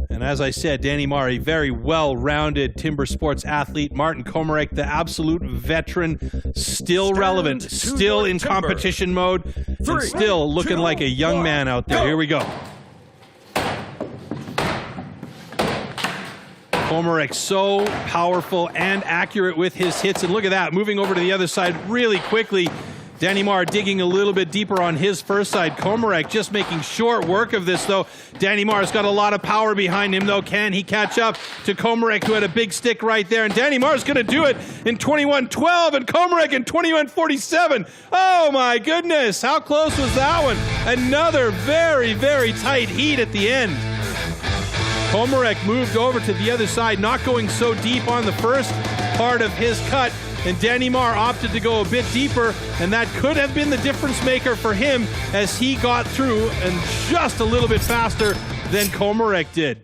And as I said, Danny Marr, a very well-rounded timber sports athlete. Martin Komarek, the absolute veteran, still relevant, still in competition mode, and still looking like a young man out there. Here we go. Komarek so powerful and accurate with his hits. And look at that, moving over to the other side really quickly. Danny Marr digging a little bit deeper on his first side. Komarek just making short work of this, though. Danny Marr's got a lot of power behind him, though. Can he catch up to Komarek, who had a big stick right there? And Danny Marr's going to do it in 21.12, and Komarek in 21.47. Oh, my goodness. How close was that one? Another very, very tight heat at the end. Komarek moved over to the other side, not going so deep on the first part of his cut. And Danny Marr opted to go a bit deeper, and that could have been the difference maker for him as he got through and just a little bit faster than Komarek did.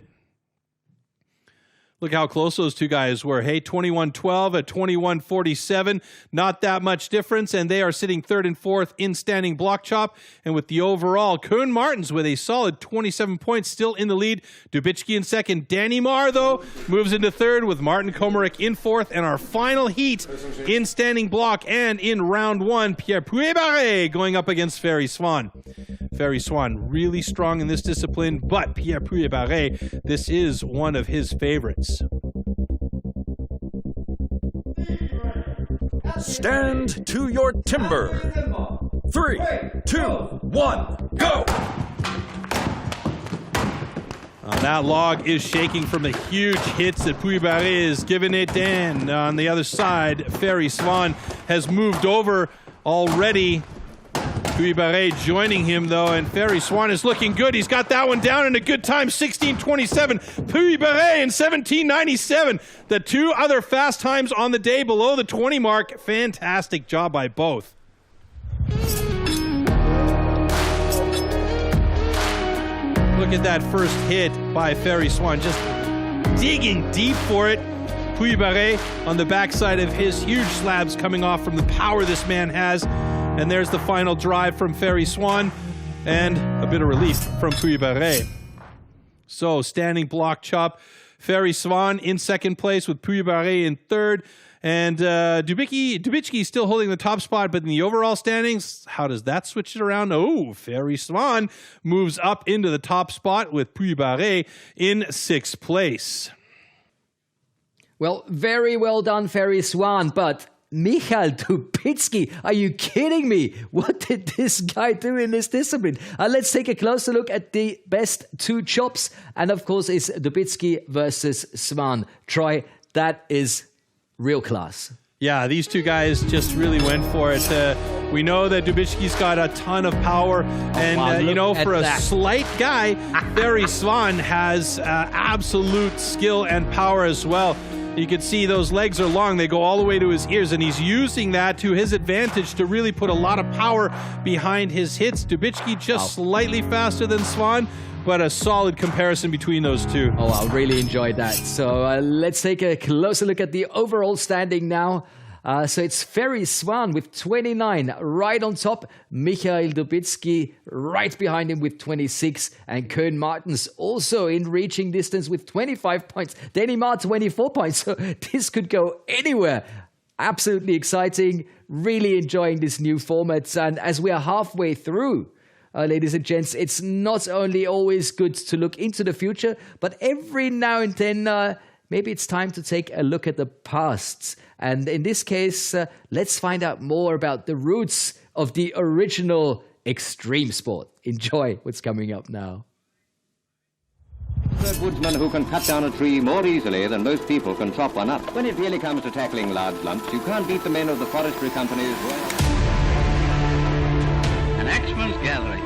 Look how close those two guys were. Hey, 21.12 at 21.47. Not that much difference, and they are sitting 3rd and 4th in standing block chop. And with the overall, Koen Martens with a solid 27 points still in the lead. Dubicki in 2nd. Danny Marr, though, moves into 3rd with Martin Komarek in 4th. And our final heat in standing block and in round 1, Pierre Puy-Barré going up against Ferry Swan. Ferry Swan really strong in this discipline, but Pierre Pouillet-Barré, this is one of his favorites. Stand to your timber. 3, 2, 1, go! That log is shaking from the huge hits that Pouillet-Barré is giving it, and on the other side, Ferry Swan has moved over already. Pouillet-Barré joining him, though, and Ferry Swan is looking good. He's got that one down in a good time, 16:27. Pouillet-Barré in 17:97. The two other fast times on the day below the 20 mark. Fantastic job by both. Look at that first hit by Ferry Swan, just digging deep for it. Pouillet-Barré on the backside of his huge slabs coming off from the power this man has. And there's the final drive from Ferry Swan, and a bit of relief from Pouillet-Barré. So, standing block chop. Ferry Swan in second place with Pouillet-Barré in third. And Dubicki still holding the top spot, but in the overall standings, how does that switch it around? Oh, Ferry Swan moves up into the top spot with Pouillet-Barré in sixth place. Well, very well done, Ferry Swan, but Michal Dubicki, are you kidding me? What did this guy do in this discipline? Let's take a closer look at the best two chops. And of course, it's Dubicki versus Swan. Troy, that is real class. Yeah, these two guys just really went for it. We know that Dubicki's got a ton of power. And, you know, for a slight guy, Ferry Swan has absolute skill and power as well. You can see those legs are long. They go all the way to his ears, and he's using that to his advantage to really put a lot of power behind his hits. Dubicki just slightly faster than Swan, but a solid comparison between those two. Oh, I really enjoyed that. So let's take a closer look at the overall standing now. So it's Ferry Swan with 29 right on top. Michael Dubicki right behind him with 26. And Koen Martens also in reaching distance with 25 points. Denny Maar 24 points. So this could go anywhere. Absolutely exciting. Really enjoying this new format. And as we are halfway through, ladies and gents, it's not only always good to look into the future, but every now and then maybe it's time to take a look at the past. And in this case, let's find out more about the roots of the original extreme sport. Enjoy what's coming up now. A woodsman who can cut down a tree more easily than most people can chop one up. When it really comes to tackling large lumps, you can't beat the men of the forestry companies. An axeman's gathering.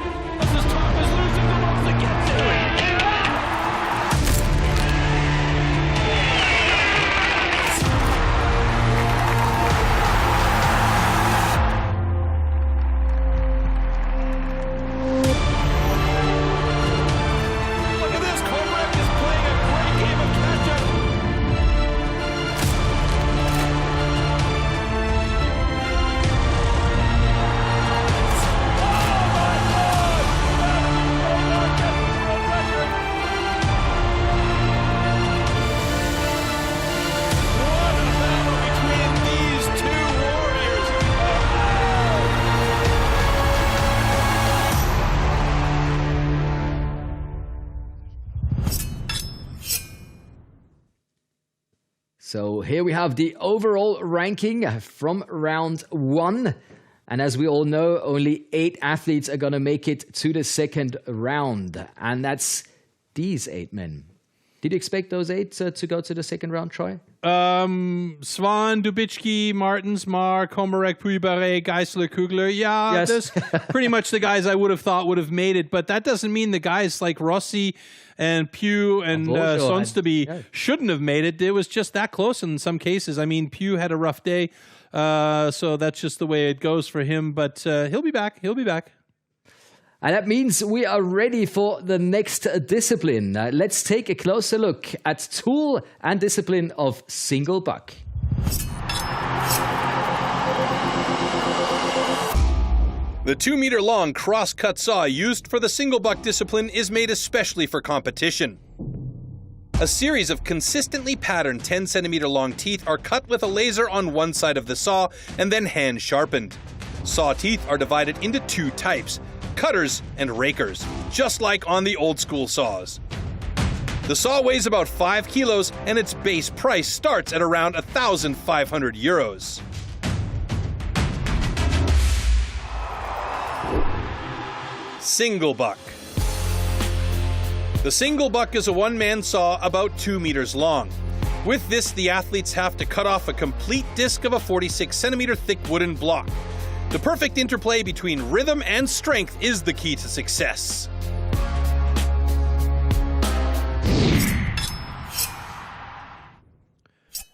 So here we have the overall ranking from round 1. And as we all know, only 8 athletes are going to make it to the second round. And that's these 8 men. Did you expect those 8 to go to the second round, Troy? Swan, Dubicki, Martens, Maar, Komarek, Pouillet-Barré, Geisler, Kugler. Yeah, Yes. that's pretty much the guys I would have thought would have made it. But that doesn't mean the guys like Rossi and Pugh and Sonsteby shouldn't have made it. It was just that close in some cases. I mean, Pugh had a rough day, so that's just the way it goes for him. But he'll be back. He'll be back. And that means we are ready for the next discipline. Let's take a closer look at tool and discipline of single buck. The 2-meter-long cross-cut saw used for the single buck discipline is made especially for competition. A series of consistently patterned 10-centimeter-long teeth are cut with a laser on one side of the saw and then hand-sharpened. Saw teeth are divided into 2 types: cutters, and rakers, just like on the old school saws. The saw weighs about 5 kilos and its base price starts at around €1,500. Single buck. The single buck is a one-man saw about 2 meters long. With this, the athletes have to cut off a complete disc of a 46-centimeter thick wooden block. The perfect interplay between rhythm and strength is the key to success.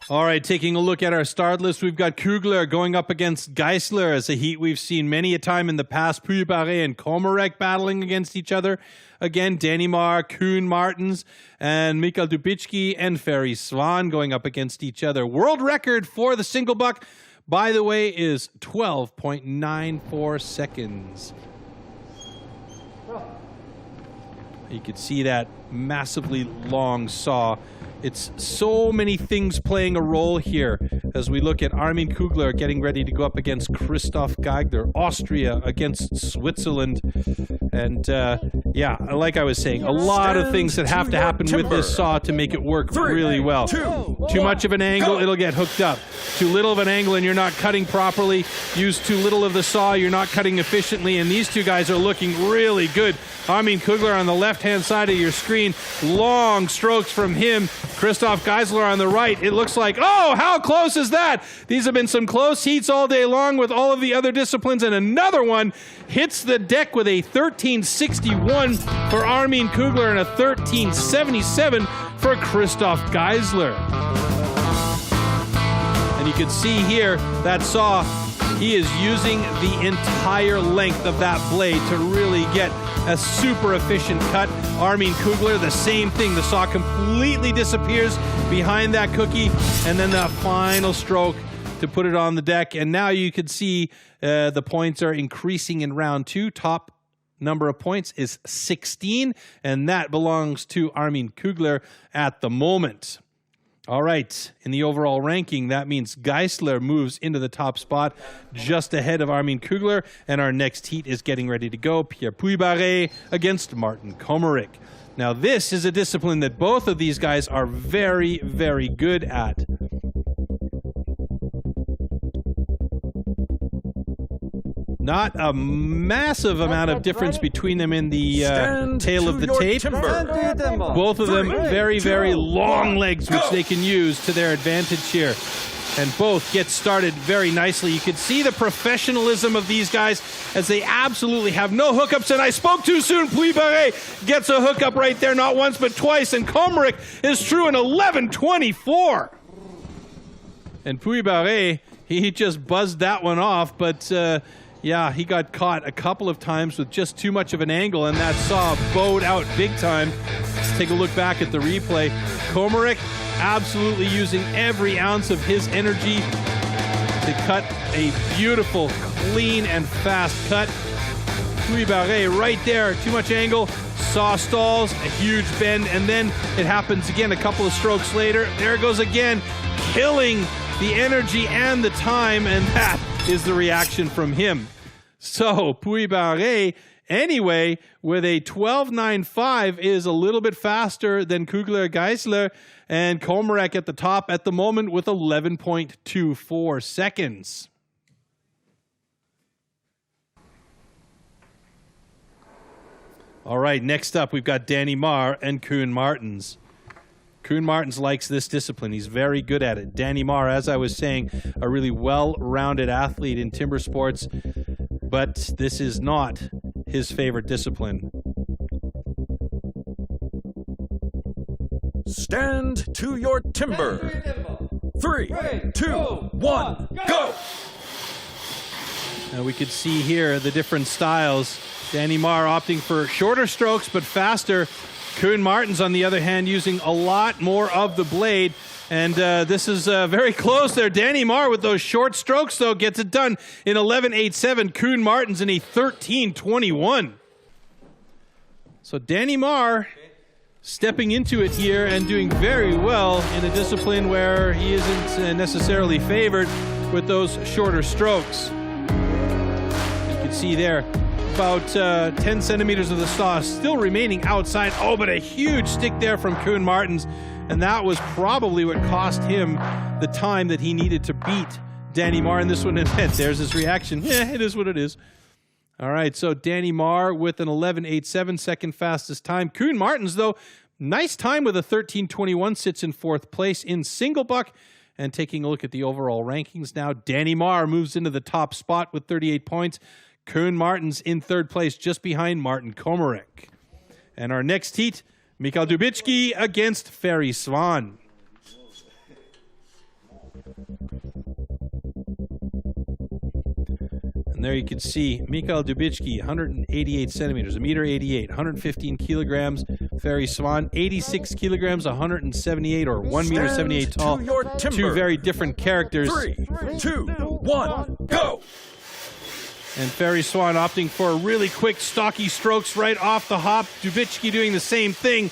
All right, taking a look at our start list, we've got Kugler going up against Geisler as a heat we've seen many a time in the past. Puy-Barré and Komarek battling against each other. Again, Danny Marr, Kuhn Martens, and Mikael Dubicki and Ferry Swan going up against each other. World record for the single buck, by the way, is 12.94 seconds. You could see that massively long saw. It's so many things playing a role here as we look at Armin Kugler getting ready to go up against Christoph Geigler, Austria against Switzerland. And yeah, like I was saying, a lot of things that have to happen with this saw to make it work really well. Too much of an angle, it'll get hooked up. Too little of an angle and you're not cutting properly. Use too little of the saw, you're not cutting efficiently. And these two guys are looking really good. Armin Kugler on the left-hand side of your screen. Long strokes from him. Christoph Geisler on the right. It looks like, oh, how close is that? These have been some close heats all day long with all of the other disciplines. And another one hits the deck with a 13.61 for Armin Kugler and a 13.77 for Christoph Geisler. And you can see here, that saw, he is using the entire length of that blade to really get a super efficient cut. Armin Kugler, the same thing. The saw completely disappears behind that cookie, and then that final stroke to put it on the deck. And now you can see the points are increasing in round two. Top number of points is 16, and that belongs to Armin Kugler at the moment. All right, in the overall ranking, that means Geisler moves into the top spot just ahead of Armin Kugler, and our next heat is getting ready to go. Pierre Puy-Barré against Martin Komarek. Now, this is a discipline that both of these guys are very, very good at. Not a massive amount of difference between them in the tail of the tape. Both of them very, very long legs, which they can use to their advantage here. And both get started very nicely. You can see the professionalism of these guys as they absolutely have no hookups. And I spoke too soon. Puy-Barré gets a hookup right there, not once but twice. And Komarek is through an 11.24. And Puy-Barré, he just buzzed that one off, but yeah, he got caught a couple of times with just too much of an angle, and that saw bowed out big time. Let's take a look back at the replay. Komarek absolutely using every ounce of his energy to cut a beautiful, clean, and fast cut. Puy-Barré right there, too much angle. Saw stalls, a huge bend, and then it happens again a couple of strokes later. There it goes again, killing the energy and the time, and that is the reaction from him. So Puy-Barré, anyway, with a 12.95 is a little bit faster than Kugler-Geisler, and Komarek at the top at the moment with 11.24 seconds. All right, next up we've got Danny Marr and Kuhn Martens. Kuhn Martens likes this discipline. He's very good at it. Danny Marr, as I was saying, a really well-rounded athlete in timber sports, but this is not his favorite discipline. Stand to your timber. 3, 2, 1, go! Now we could see here the different styles. Danny Marr opting for shorter strokes but faster. Kuhn Martens, on the other hand, using a lot more of the blade. And this is very close there. Danny Marr with those short strokes, though, gets it done in 11.87. Kuhn Martens in a 13.21. So Danny Marr stepping into it here and doing very well in a discipline where he isn't necessarily favored with those shorter strokes. You can see there, about 10 centimeters of the saw still remaining outside. Oh, but a huge stick there from Koen Martens. And that was probably what cost him the time that he needed to beat Danny Marr in this one. And there's his reaction. Yeah, it is what it is. All right, so Danny Marr with an 11.87, second fastest time. Koen Martens, though, nice time with a 13.21, sits in fourth place in single buck. And taking a look at the overall rankings now, Danny Marr moves into the top spot with 38 points. Koen Martens in third place, just behind Martin Komarek. And our next heat, Mikael Dubicki against Ferry Swan. And there you can see Mikael Dubicki, 188 centimeters, 1.88 m, 115 kilograms. Ferry Swan, 86 kilograms, 178 or 1.78 m tall. Two very different characters. 3, 2, 1, go! And Ferry Swan opting for really quick, stocky strokes right off the hop. Dubicki doing the same thing.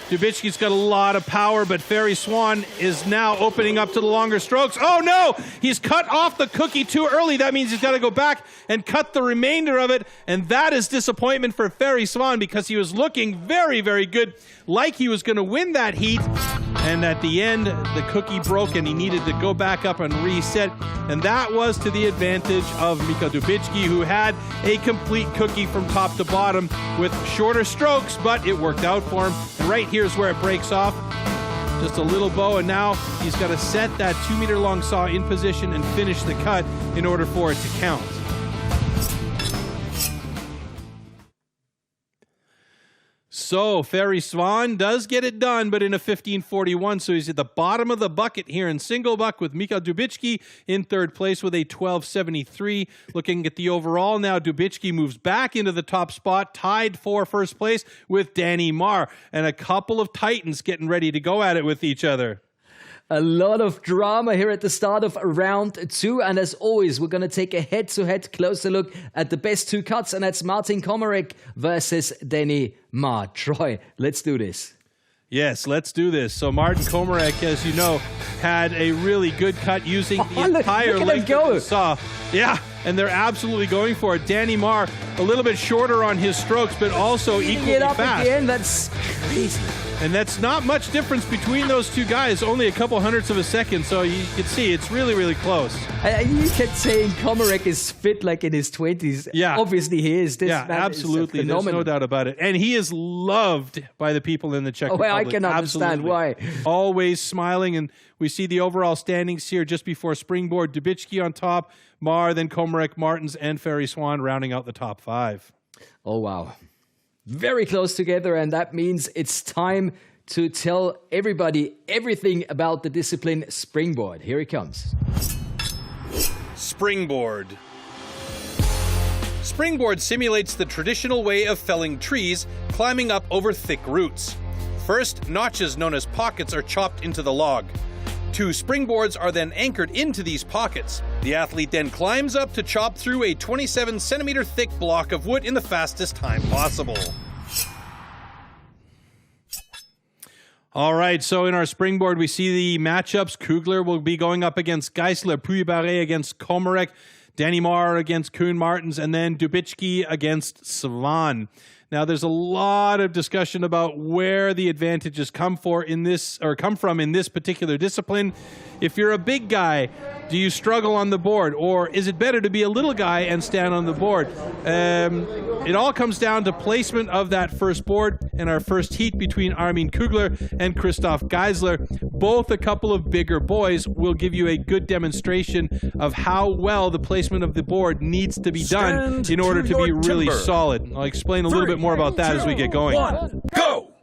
Dubicki's got a lot of power, but Ferry Swan is now opening up to the longer strokes. Oh no! He's cut off the cookie too early. That means he's got to go back and cut the remainder of it. And that is disappointment for Ferry Swan because he was looking very, very good, like he was going to win that heat. And at the end, the cookie broke and he needed to go back up and reset. And that was to the advantage of Mikael Dubicki, who had a complete cookie from top to bottom with shorter strokes, but it worked out for him. And right here's where it breaks off. Just a little bow, and now he's got to set that 2-meter-long saw in position and finish the cut in order for it to count. So Ferry Swan does get it done, but in a 15.41, so he's at the bottom of the bucket here in single buck with Mikael Dubicki in third place with a 12.73. Looking at the overall now, Dubicki moves back into the top spot, tied for first place with Danny Marr, and a couple of titans getting ready to go at it with each other. A lot of drama here at the start of round 2. And as always, we're going to take a head-to-head closer look at the best two cuts. And that's Martin Komarek versus Danny Marr. Troy, let's do this. Yes, let's do this. So Martin Komarek, as you know, had a really good cut using the entire length of the saw. Yeah, and they're absolutely going for it. Danny Marr, a little bit shorter on his strokes, but also equally it up fast. Again, that's crazy. And that's not much difference between those two guys, only a couple hundredths of a second, so you can see it's really, really close. You kept saying Komarek is fit like in his 20s. Yeah. Obviously he is. This yeah, absolutely. There's no doubt about it. And he is loved by the people in the Czech Republic. I can understand why. Always smiling, and we see the overall standings here just before springboard. Dubicki on top, Marr, then Komarek, Martens, and Ferry Swan rounding out the top 5. Oh, wow. Very close together, and that means it's time to tell everybody everything about the discipline springboard. Here it comes. Springboard. Springboard simulates the traditional way of felling trees, climbing up over thick roots. First, notches known as pockets are chopped into the log. 2 springboards are then anchored into these pockets. The athlete then climbs up to chop through a 27-centimeter thick block of wood in the fastest time possible. All right, so in our springboard, we see the matchups. Kugler will be going up against Geisler, Puy-Barré against Komarek, Danny Marr against Koen Martens, and then Dubicki against Svan. Now, there's a lot of discussion about where the advantages come from in this particular discipline. If you're a big guy, do you struggle on the board, or is it better to be a little guy and stand on the board? It all comes down to placement of that first board in our first heat between Armin Kugler and Christoph Geisler. Both a couple of bigger boys will give you a good demonstration of how well the placement of the board needs to be done in order to be really solid. I'll explain a little bit more about that as we get going. 1, go!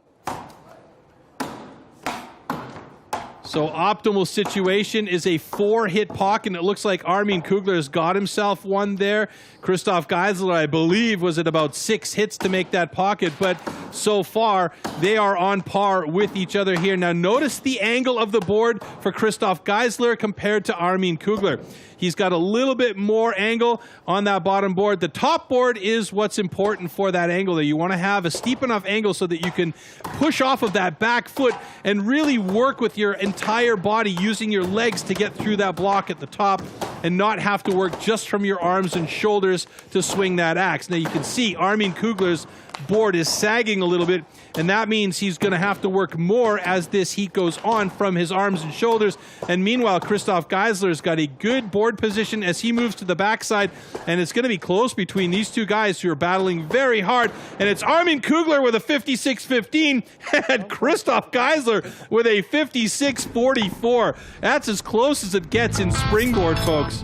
So optimal situation is a 4-hit pocket, and it looks like Armin Kugler has got himself one there. Christoph Geisler, I believe, was at about 6 hits to make that pocket, but so far they are on par with each other here. Now notice the angle of the board for Christoph Geisler compared to Armin Kugler. He's got a little bit more angle on that bottom board. The top board is what's important for that angle there. You want to have a steep enough angle so that you can push off of that back foot and really work with your entire body using your legs to get through that block at the top. and not have to work just from your arms and shoulders to swing that axe. Now you can see Armin Kugler's board is sagging a little bit, and that means he's going to have to work more as this heat goes on from his arms and shoulders. And meanwhile, Christoph Geisler's got a good board position as he moves to the backside, and it's going to be close between these two guys who are battling very hard. And it's Armin Kugler with a 56-15 and Christoph Geisler with a 56-44. That's as close as it gets in springboard, folks.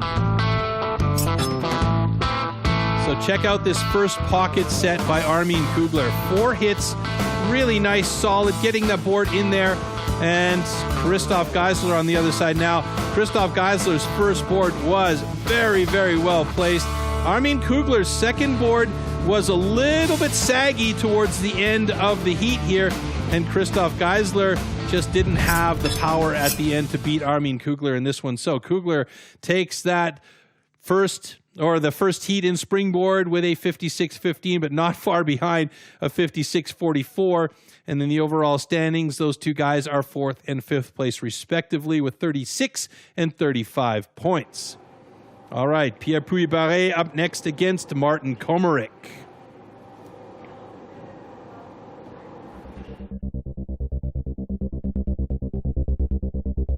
So check out this first pocket set by Armin Kugler. 4 hits, really nice, solid, getting that board in there. And Christoph Geisler on the other side now. Christoph Geisler's first board was very, very well placed. Armin Kugler's second board was a little bit saggy towards the end of the heat here. And Christoph Geisler just didn't have the power at the end to beat Armin Kugler in this one. So Kugler takes that the first heat in springboard with a 56-15, but not far behind a 56-44. And then the overall standings, those two guys are 4th and 5th place respectively with 36 and 35 points. All right, Pierre Puy-Barré up next against Martin Komarek.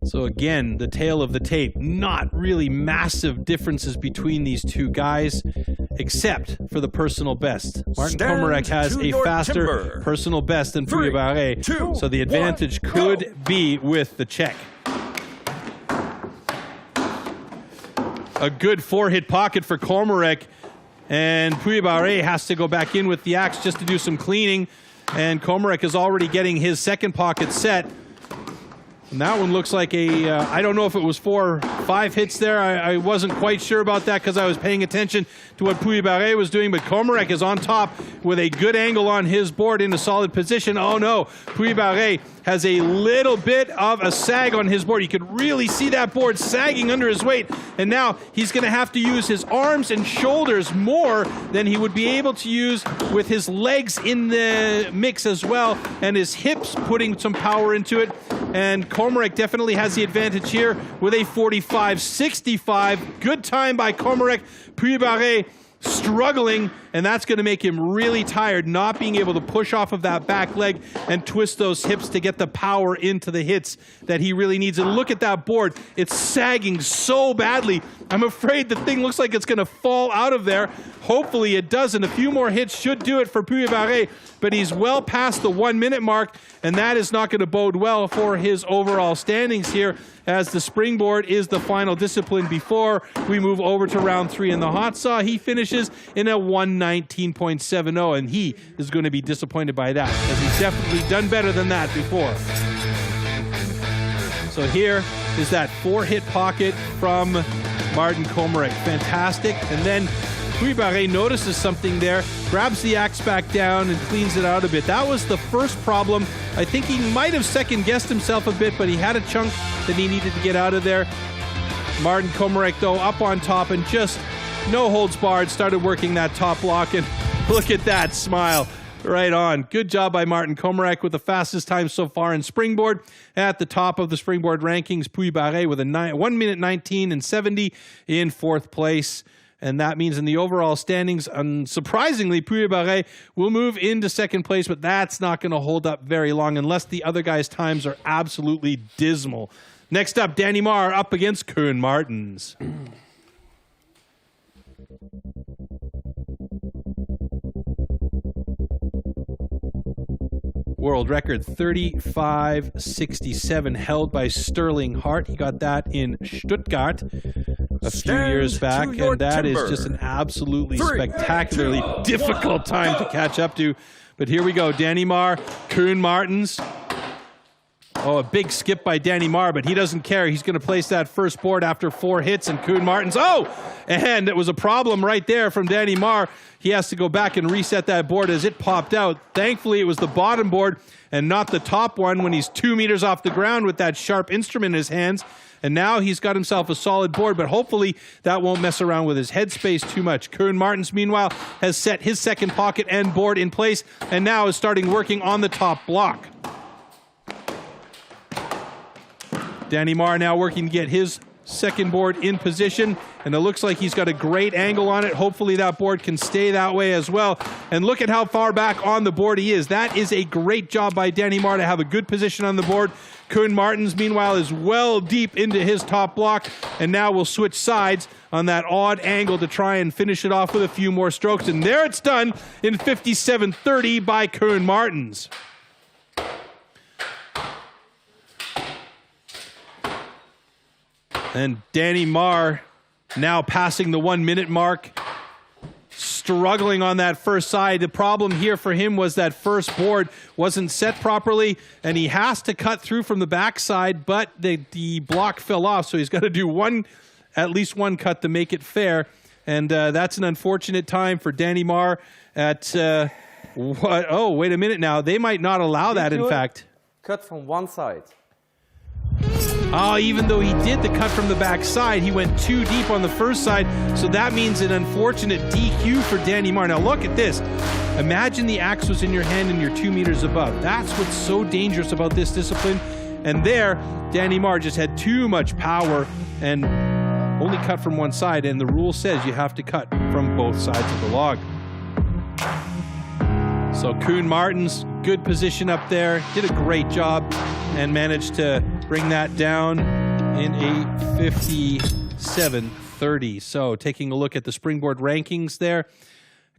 So again, the tale of the tape, not really massive differences between these two guys, except for the personal best. Martin Komarek has a faster personal best than Puy-Barré, so the advantage could be with the Czech. A good 4-hit pocket for Komarek, and Puy-Barré has to go back in with the axe just to do some cleaning, and Komarek is already getting his second pocket set. And that one looks like I don't know if it was 4 or 5 hits there. I wasn't quite sure about that because I was paying attention to what Puy-Barré was doing. But Komarek is on top with a good angle on his board in a solid position. Oh no, Puy-Barré has a little bit of a sag on his board. You could really see that board sagging under his weight. And now he's going to have to use his arms and shoulders more than he would be able to use with his legs in the mix as well, and his hips putting some power into it. And Komarek definitely has the advantage here with a 45-65. Good time by Komarek. Puy-Barré struggling, and that's going to make him really tired, not being able to push off of that back leg and twist those hips to get the power into the hits that he really needs. And look at that board. It's sagging so badly. I'm afraid the thing looks like it's going to fall out of there. Hopefully it doesn't. A few more hits should do it for Puy-Barré, but he's well past the 1-minute mark, and that is not going to bode well for his overall standings here, as the springboard is the final discipline before we move over to round 3 in the hot saw. He finishes in a 119.70, and he is going to be disappointed by that, because he's definitely done better than that before. So here is that 4-hit pocket from Martin Komarek. Fantastic. And then Puy-Barré notices something there, grabs the axe back down and cleans it out a bit. That was the first problem. I think he might have second-guessed himself a bit, but he had a chunk that he needed to get out of there. Martin Komarek, though, up on top and just no holds barred, started working that top block, and look at that smile. Right on. Good job by Martin Komarek with the fastest time so far in springboard. At the top of the springboard rankings, Puy-Barré with a 1 minute 19 and 70 in 4th place. And that means in the overall standings, unsurprisingly, Puy-Barré will move into 2nd place, but that's not going to hold up very long unless the other guys' times are absolutely dismal. Next up, Danny Marr up against Koen Martens. World record 35.67 held by Sterling Hart. He got that in Stuttgart a few years back, and that is just an absolutely spectacularly difficult time to catch up to. But here we go, Danny Marr, Koen Martens. Oh, a big skip by Danny Marr, but he doesn't care. He's going to place that first board after 4 hits, and Koen Martens, oh! And it was a problem right there from Danny Marr. He has to go back and reset that board as it popped out. Thankfully, it was the bottom board and not the top one when he's 2 meters off the ground with that sharp instrument in his hands. And now he's got himself a solid board, but hopefully that won't mess around with his headspace too much. Koen Martens, meanwhile, has set his second pocket and board in place, and now is starting working on the top block. Danny Marr now working to get his second board in position, and it looks like he's got a great angle on it. Hopefully that board can stay that way as well. And look at how far back on the board he is. That is a great job by Danny Marr to have a good position on the board. Koen Martens, meanwhile, is well deep into his top block, and now we'll switch sides on that odd angle to try and finish it off with a few more strokes. And there it's done in 57.30 by Koen Martens. And Danny Marr now passing the 1 minute mark, struggling on that first side. The problem here for him was that first board wasn't set properly, and he has to cut through from the backside, but the block fell off, so he's got to do at least one cut to make it fair. And that's an unfortunate time for Danny Marr at what? Oh, wait a minute now. They might not allow that, in fact. Cut from one side. Oh, even though he did the cut from the back side, he went too deep on the first side, so that means an unfortunate DQ for Danny Marr. Now look at this. Imagine the axe was in your hand and you're 2 meters above. That's what's so dangerous about this discipline. And there, Danny Marr just had too much power and only cut from one side, and the rule says you have to cut from both sides of the log. So Koen Martens, good position up there, did a great job and managed to bring that down in a 57.30. So taking a look at the springboard rankings there,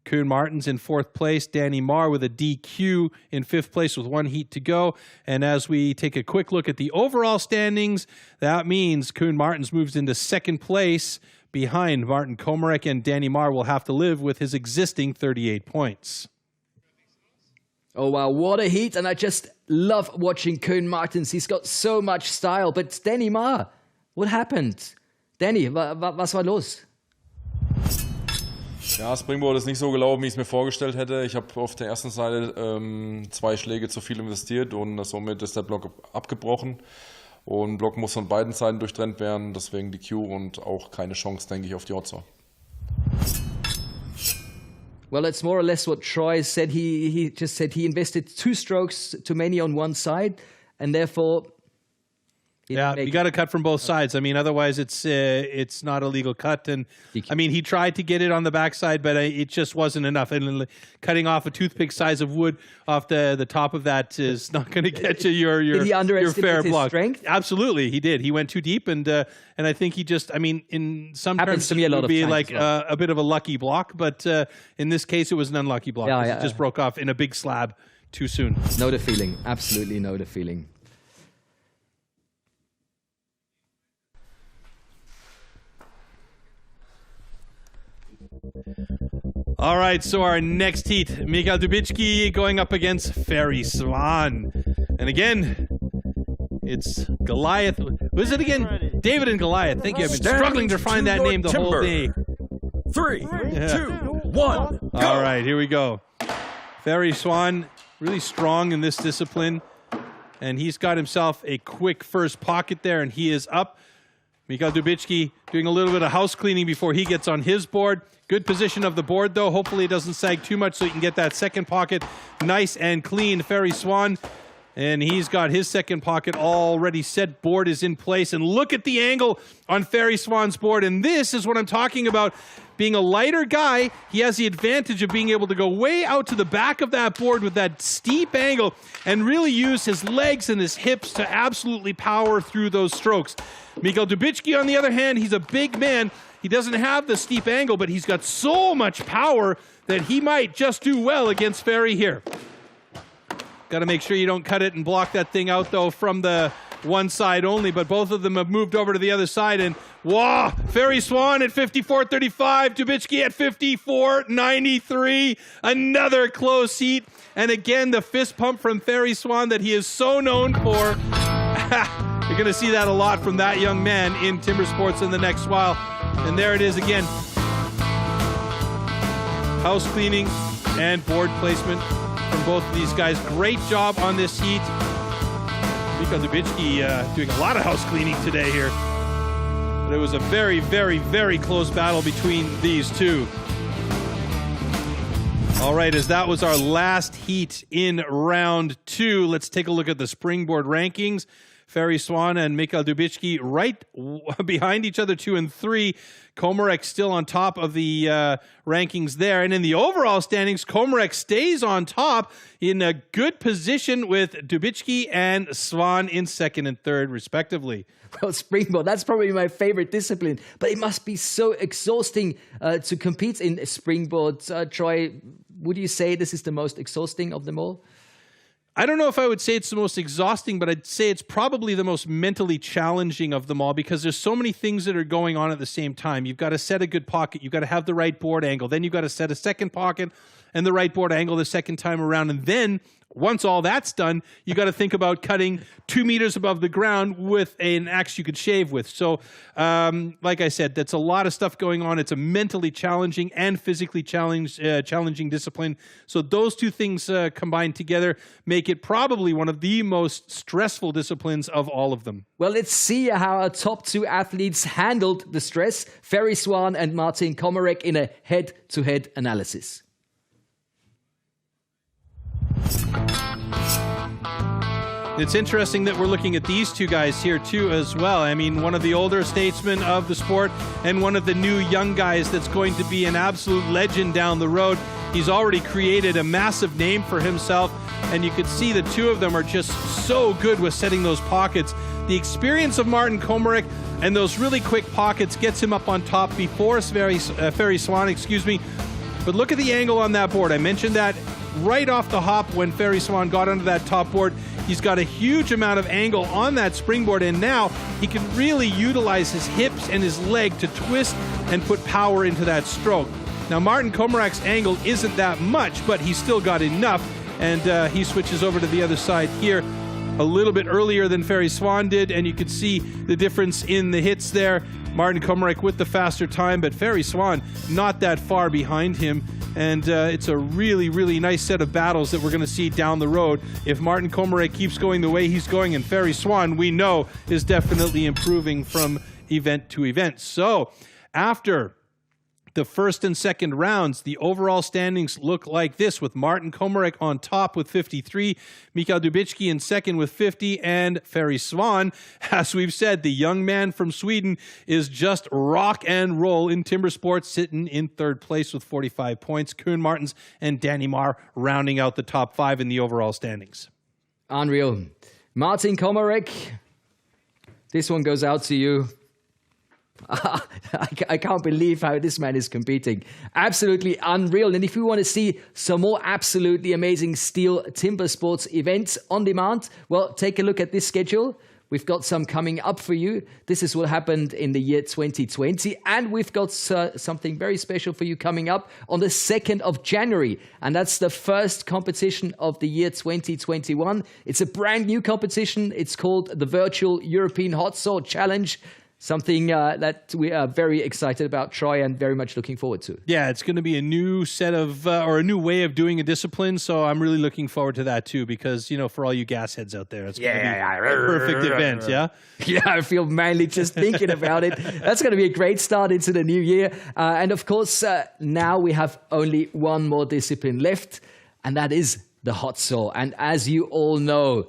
Koen Martens in 4th place, Danny Marr with a DQ in 5th place with 1 heat to go. And as we take a quick look at the overall standings, that means Koen Martens moves into 2nd place behind Martin Komarek, and Danny Marr will have to live with his existing 38 points. Oh, wow, what a heat. And I just love watching Koen Martens. He's got so much style. But Danny Marr, what happened? Danny, was war los? Ja, Springboard ist nicht so gelaufen, wie ich es mir vorgestellt hätte. Ich habe auf der ersten Seite 2 Schläge zu viel investiert und somit ist der Block abgebrochen. Und Block muss von beiden Seiten durchtrennt werden, deswegen die Q und auch keine Chance, denke ich, auf die Otzer. Well, it's more or less what Troy said. He just said he invested 2 strokes too many on one side, and therefore... Yeah, you got to cut from both sides. I mean, otherwise it's not a legal cut. And I mean, he tried to get it on the backside, but it just wasn't enough. And cutting off a toothpick size of wood off the top of that is not going to get you your fair block. Strength? Absolutely, he did. He went too deep, and I think he just. I mean, in some happens terms, to me a lot it would of be times, like yeah. a bit of a lucky block, but in this case, it was an unlucky block. Yeah, it just broke off in a big slab too soon. Know the feeling. Absolutely know the feeling. All right, so our next heat, Michael Dubicki going up against Ferry Swan. And again, it's Goliath. What is it again? David and Goliath. Thank you. I've been struggling to find that name the whole day. 3, 2, 1, go! All right, here we go. Ferry Swan, really strong in this discipline. And he's got himself a quick first pocket there, and he is up. Michael Dubicki doing a little bit of house cleaning before he gets on his board. Good position of the board, though. Hopefully it doesn't sag too much so he can get that second pocket nice and clean. Ferry Swan, and he's got his second pocket already set. Board is in place. And look at the angle on Ferry Swan's board. And this is what I'm talking about. Being a lighter guy, he has the advantage of being able to go way out to the back of that board with that steep angle and really use his legs and his hips to absolutely power through those strokes. Michael Dubicki, on the other hand, he's a big man. He doesn't have the steep angle, but he's got so much power that he might just do well against Ferry here. Got to make sure you don't cut it and block that thing out, though, from the one side only, but both of them have moved over to the other side, and wow, Ferry Swan at 54.35, Dubicki at 54.93, another close heat, and again, the fist pump from Ferry Swan that he is so known for. You're going to see that a lot from that young man in Timber Sports in the next while. And there it is again. House cleaning and board placement from both of these guys. Great job on this heat. Michael Dubicki doing a lot of house cleaning today here. But it was a very, very, very close battle between these two. All right, as that was our last heat in round 2, let's take a look at the springboard rankings. Ferry Swan and Mikhail Dubicki right behind each other, 2 and 3. Komarek still on top of the rankings there. And in the overall standings, Komarek stays on top in a good position with Dubicki and Swan in 2nd and 3rd, respectively. Well, springboard, that's probably my favorite discipline, but it must be so exhausting to compete in springboard. Troy, would you say this is the most exhausting of them all? I don't know if I would say it's the most exhausting, but I'd say it's probably the most mentally challenging of them all because there's so many things that are going on at the same time. You've got to set a good pocket. You've got to have the right board angle. Then you've got to set a second pocket and the right board angle the second time around. And then once all that's done, you got to think about cutting 2 meters above the ground with an axe you could shave with. So, like I said, that's a lot of stuff going on. It's a mentally challenging and physically challenging discipline. So those two things combined together make it probably one of the most stressful disciplines of all of them. Well, let's see how our top 2 athletes handled the stress. Ferry Swan and Martin Komarek in a head-to-head analysis. It's interesting that we're looking at these two guys here too as well. I mean, one of the older statesmen of the sport and one of the new young guys that's going to be an absolute legend down the road. He's already created a massive name for himself, and you can see the two of them are just so good with setting those pockets. The experience of Martin Komarek and those really quick pockets gets him up on top before Ferry Swan, But look at the angle on that board. I mentioned that right off the hop when Ferry Swan got onto that top board. He's got a huge amount of angle on that springboard, and now he can really utilize his hips and his leg to twist and put power into that stroke. Now, Martin Komarek's angle isn't that much, but he's still got enough, and he switches over to the other side here a little bit earlier than Ferry Swan did, and you can see the difference in the hits there. Martin Komarek with the faster time, but Ferry Swan not that far behind him. And it's a really, really nice set of battles that we're going to see down the road. If Martin Komarek keeps going the way he's going, and Ferry Swan, we know, is definitely improving from event to event. So after the first and second rounds, the overall standings look like this, with Martin Komarek on top with 53, Mikhail Dubicki in second with 50, and Ferry Swan, as we've said, the young man from Sweden, is just rock and roll in timber sports, sitting in 3rd place with 45 points. Koen Martens and Danny Marr rounding out the top 5 in the overall standings. Unreal. Martin Komarek, this one goes out to you. I can't believe how this man is competing. Absolutely unreal. And if you want to see some more absolutely amazing STIHL Timber Sports events on demand, well, take a look at this schedule. We've got some coming up for you. This is what happened in the year 2020. And we've got something very special for you coming up on the 2nd of January. And that's the first competition of the year 2021. It's a brand new competition. It's called the Virtual European Hot Saw Challenge. Something that we are very excited about, Troy, and very much looking forward to. Yeah, it's going to be a new set of, or a new way of doing a discipline, so I'm really looking forward to that too, because, you know, for all you gas heads out there, it's going to be a perfect event, yeah? Yeah, I feel manly just thinking about it. That's going to be a great start into the new year. And of course, now we have only one more discipline left, and that is the hot saw. And as you all know,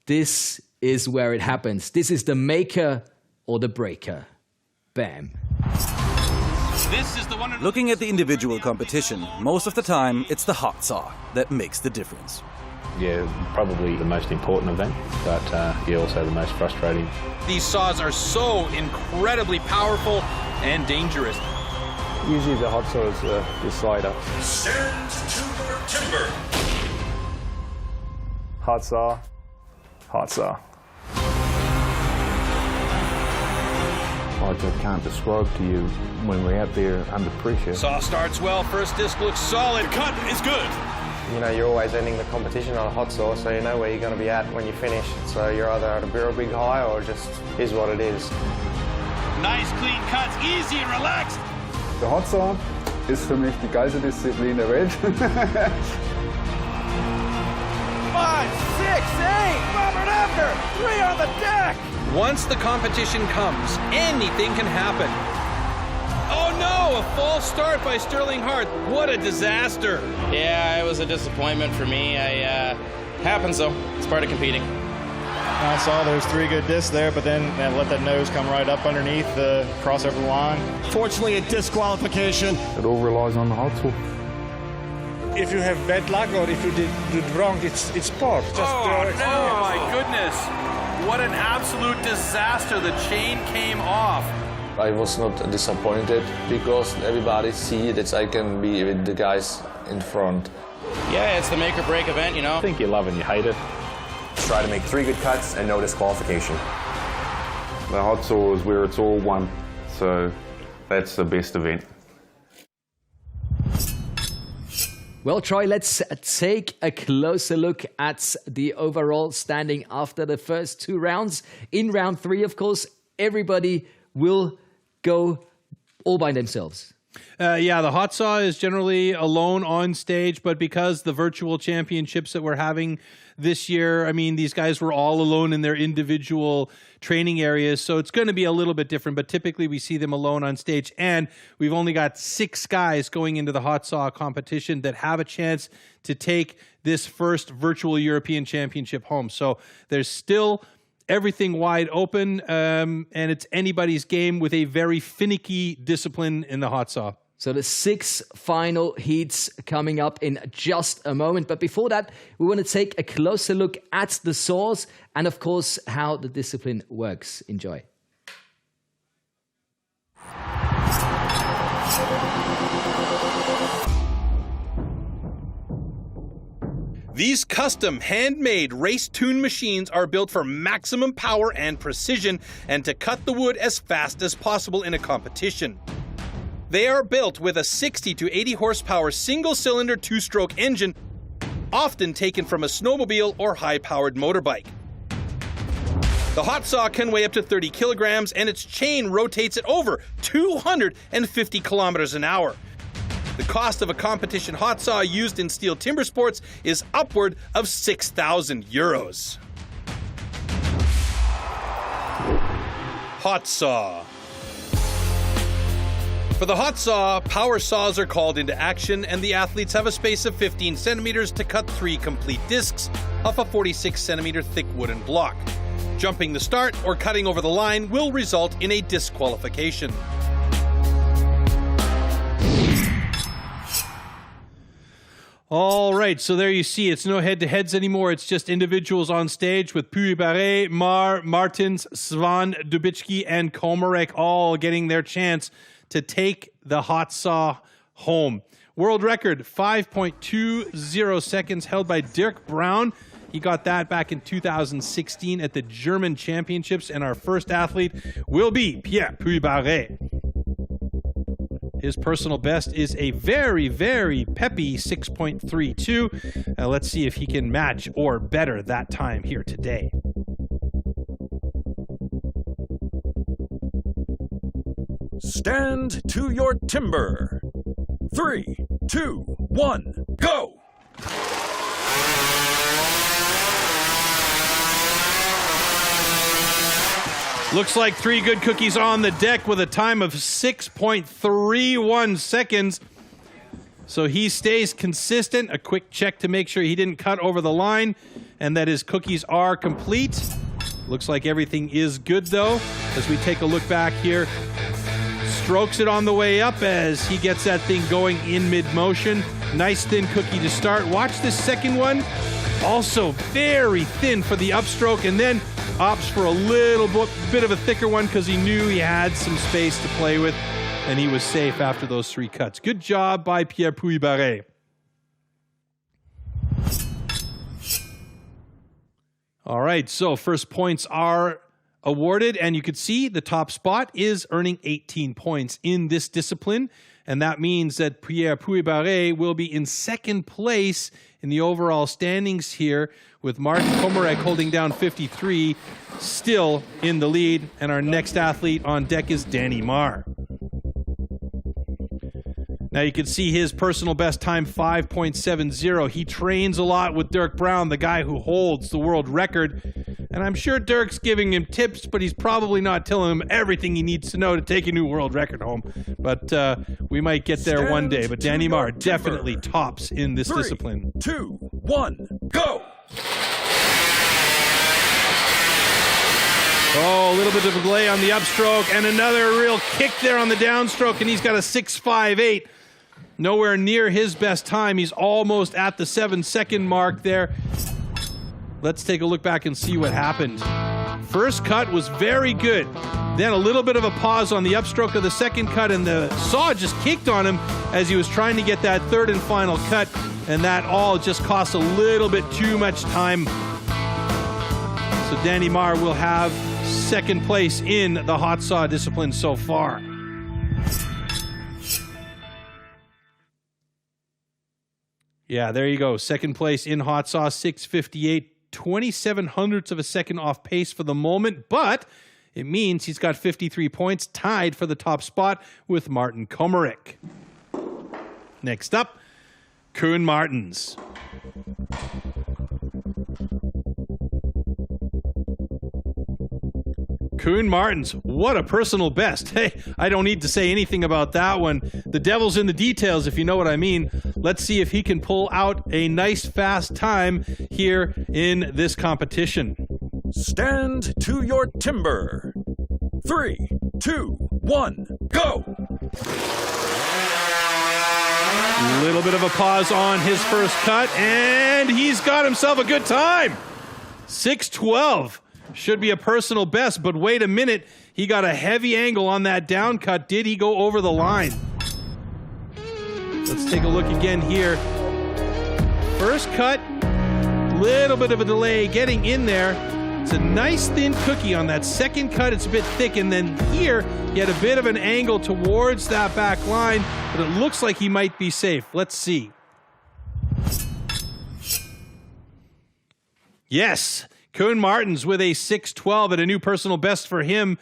this is where it happens. This is the maker or the breaker. Bam. This is the one. Looking at the individual competition, most of the time it's the hot saw that makes the difference. Yeah, probably the most important event, but yeah, also the most frustrating. These saws are so incredibly powerful and dangerous. Usually the hot saw is the slider. Stand to timber. Hot saw. Hot saw. I just can't describe to you when we're out there under pressure. Saw starts well, first disc looks solid, cut is good. You know, you're always ending the competition on a hot saw, so you know where you're going to be at when you finish. So you're either at a real big high or just is what it is. Nice clean cuts, easy and relaxed. Der Hot Saw ist für mich die geilste Disziplin der Welt. 5, 6, 8, Robert after, 3 on the deck. Once the competition comes, anything can happen. Oh no, a false start by Sterling Hart. What a disaster. Yeah, it was a disappointment for me. Happens though, it's part of competing. I saw there's 3 good discs there, but then let that nose come right up underneath the crossover line. Fortunately, a disqualification. It all relies on the hot saw. If you have bad luck or if you did wrong, it's sport. Just, oh my goodness. What an absolute disaster. The chain came off. I was not disappointed because everybody see that I can be with the guys in front. Yeah, it's the make or break event, you know. I think you love and you hate it. Try to make 3 good cuts and no disqualification. The hot saw is where it's all one, so that's the best event. Well, Troy, let's take a closer look at the overall standing after the first 2 rounds. In round 3, of course, everybody will go all by themselves. Yeah, the hot saw is generally alone on stage, but because the virtual championships that we're having this year, I mean, these guys were all alone in their individual training areas, so it's going to be a little bit different, but typically we see them alone on stage, and we've only got 6 guys going into the hot saw competition that have a chance to take this first virtual European championship home. So there's still everything wide open, and it's anybody's game with a very finicky discipline in the hot saw. So the 6 final heats coming up in just a moment. But before that, we want to take a closer look at the saws and, of course, how the discipline works. Enjoy. These custom handmade race-tuned machines are built for maximum power and precision and to cut the wood as fast as possible in a competition. They are built with a 60 to 80 horsepower single-cylinder 2-stroke engine, often taken from a snowmobile or high-powered motorbike. The hot saw can weigh up to 30 kilograms and its chain rotates at over 250 kilometers an hour. The cost of a competition hot saw used in STIHL Timbersports is upward of 6,000 euros. Hot saw. For the hot saw, power saws are called into action and the athletes have a space of 15 centimeters to cut 3 complete discs off a 46 centimeter thick wooden block. Jumping the start or cutting over the line will result in a disqualification. All right, so there you see, it's no head-to-heads anymore. It's just individuals on stage with Puy-Barré, Martins, Svan, Dubicki, and Komarek all getting their chance to take the hot saw home. World record, 5.20 seconds held by Dirk Brown. He got that back in 2016 at the German Championships, and our first athlete will be Pierre Puy-Barré. His personal best is a very, very peppy 6.32. Let's see if he can match or better that time here today. Stand to your timber. 3, 2, 1, go! Looks like 3 good cookies on the deck with a time of 6.31 seconds. So he stays consistent. A quick check to make sure he didn't cut over the line and that his cookies are complete. Looks like everything is good though. As we take a look back here, strokes it on the way up as he gets that thing going in mid-motion. Nice thin cookie to start. Watch this second one. Also very thin for the upstroke, and then opts for a little bit of a thicker one because he knew he had some space to play with, and he was safe after those 3 cuts. Good job by Pierre Puy-Barré. All right, so first points are awarded, and you can see the top spot is earning 18 points in this discipline, and that means that Pierre Puy-Barré will be in second place in the overall standings here, with Martin Komarek holding down 53, still in the lead, and our next athlete on deck is Danny Marr. Now you can see his personal best time, 5.70. He trains a lot with Dirk Brown, the guy who holds the world record. And I'm sure Dirk's giving him tips, but he's probably not telling him everything he needs to know to take a new world record home. But we might get there one day. But Danny Marr definitely tops in this 3, discipline. 2, 1, go! Oh, a little bit of a delay on the upstroke and another real kick there on the downstroke, and he's got a 6.58. Nowhere near his best time. He's almost at the 7-second mark there. Let's take a look back and see what happened. First cut was very good. Then a little bit of a pause on the upstroke of the second cut, and the saw just kicked on him as he was trying to get that third and final cut, and that all just cost a little bit too much time. So Danny Marr will have second place in the hot saw discipline so far. Yeah, there you go. Second place in hot saw, 6.58, 27 hundredths of a second off pace for the moment, but it means he's got 53 points, tied for the top spot with Martin Komarek. Next up, Koen Martens. Koen Martens, what a personal best. Hey, I don't need to say anything about that one. The devil's in the details, if you know what I mean. Let's see if he can pull out a nice fast time here in this competition. Stand to your timber. 3, 2, 1, go! A little bit of a pause on his first cut, and he's got himself a good time. 6.12. Should be a personal best, but wait a minute. He got a heavy angle on that down cut. Did he go over the line? Let's take a look again here. First cut, little bit of a delay getting in there. It's a nice thin cookie on that second cut. It's a bit thick, and then here he had a bit of an angle towards that back line, but it looks like he might be safe. Let's see. Yes. Koen Martens with a 6.12 at a new personal best for him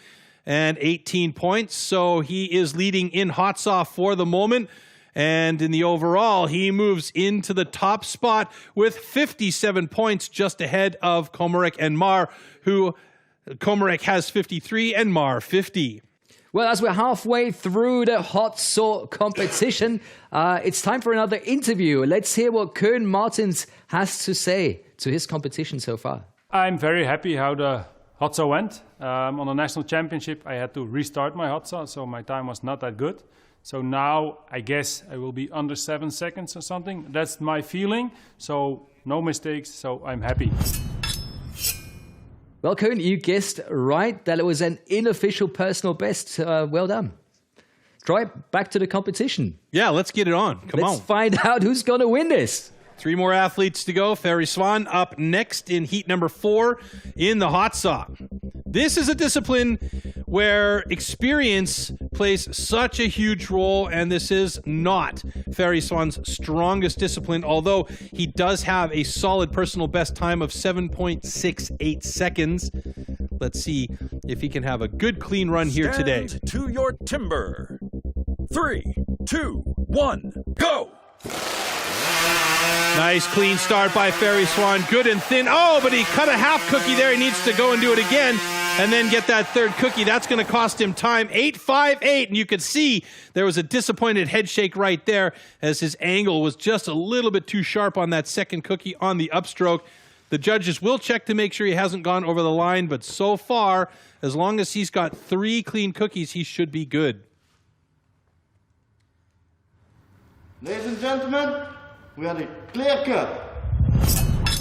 and 18 points. So he is leading in hot saw for the moment. And in the overall, he moves into the top spot with 57 points, just ahead of Komarek and Marr, who Komarek has 53 and Marr 50. Well, as we're halfway through the hot saw competition, it's time for another interview. Let's hear what Koen Martens has to say to his competition so far. I'm very happy how the hot saw went. On the national championship, I had to restart my hot saw, so my time was not that good. So now I guess I will be under 7 seconds or something. That's my feeling. So no mistakes, so I'm happy. Well, Koen, you guessed right that it was an unofficial personal best. Well done. Right, back to the competition. Yeah, let's get it on. Come on. Let's find out who's going to win this. 3 more athletes to go. Ferry Swan up next in heat number 4 in the hot saw. This is a discipline where experience plays such a huge role, and this is not Ferry Swan's strongest discipline, although he does have a solid personal best time of 7.68 seconds. Let's see if he can have a good clean run here today. Stand to your timber. 3, 2, 1, go! Nice clean start by Ferry Swan. Good and thin. Oh, but he cut a half cookie there. He needs to go and do it again and then get that third cookie. That's going to cost him time. 8.58, and you could see there was a disappointed head shake right there as his angle was just a little bit too sharp on that second cookie on the upstroke. The judges will check to make sure he hasn't gone over the line, but so far, as long as he's got 3 clean cookies, he should be good. Ladies and gentlemen, we had a clear cut.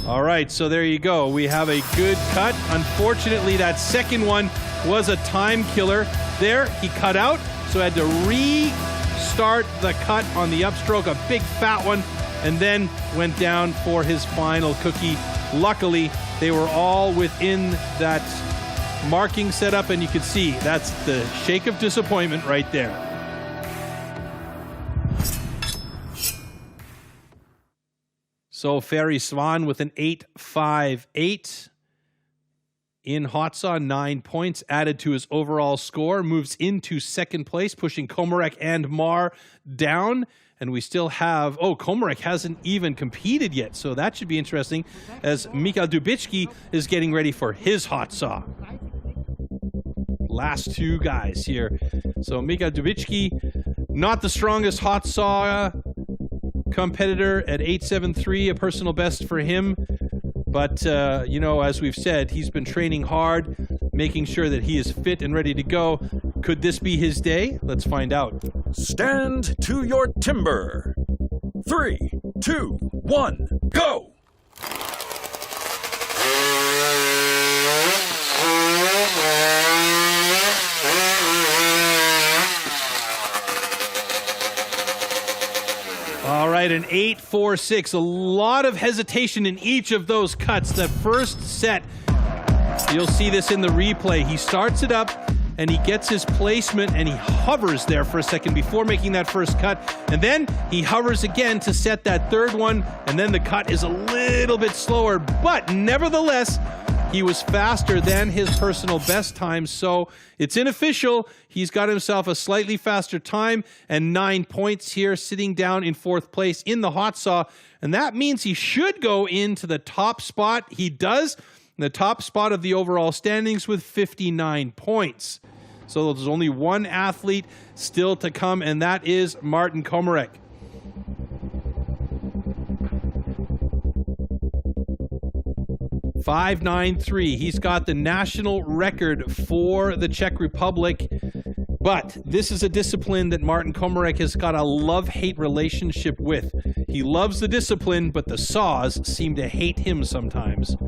All right, so there you go. We have a good cut. Unfortunately, that second one was a time killer. There, he cut out, so had to restart the cut on the upstroke, a big fat one, and then went down for his final cookie. Luckily, they were all within that marking setup, and you can see that's the shake of disappointment right there. So Ferry Swan with an 8.58 in hot saw, 9 points added to his overall score, moves into second place, pushing Komarek and Marr down. And we still have, Komarek hasn't even competed yet, so that should be interesting as Mikael Dubicki is getting ready for his hot saw. Last 2 guys here. So Mikael Dubicki, not the strongest hot saw competitor at 8.73, a personal best for him. But, as we've said, he's been training hard. making sure that he is fit and ready to go. Could this be his day? Let's find out. Stand to your timber. 3, 2, 1, go! All right, an 8-4-6. A lot of hesitation in each of those cuts. That first set, you'll see this in the replay. He starts it up, and he gets his placement, and he hovers there for a second before making that first cut. And then he hovers again to set that third one, and then the cut is a little bit slower. But nevertheless, he was faster than his personal best time, so it's unofficial. He's got himself a slightly faster time and 9 points here, sitting down in 4th place in the hot saw. And that means he should go into the top spot. He does, in the top spot of the overall standings with 59 points. So there's only one athlete still to come, and that is Martin Komarek. .593. He's got the national record for the Czech Republic, but this is a discipline that Martin Komarek has got a love-hate relationship with. He loves the discipline, but the saws seem to hate him sometimes.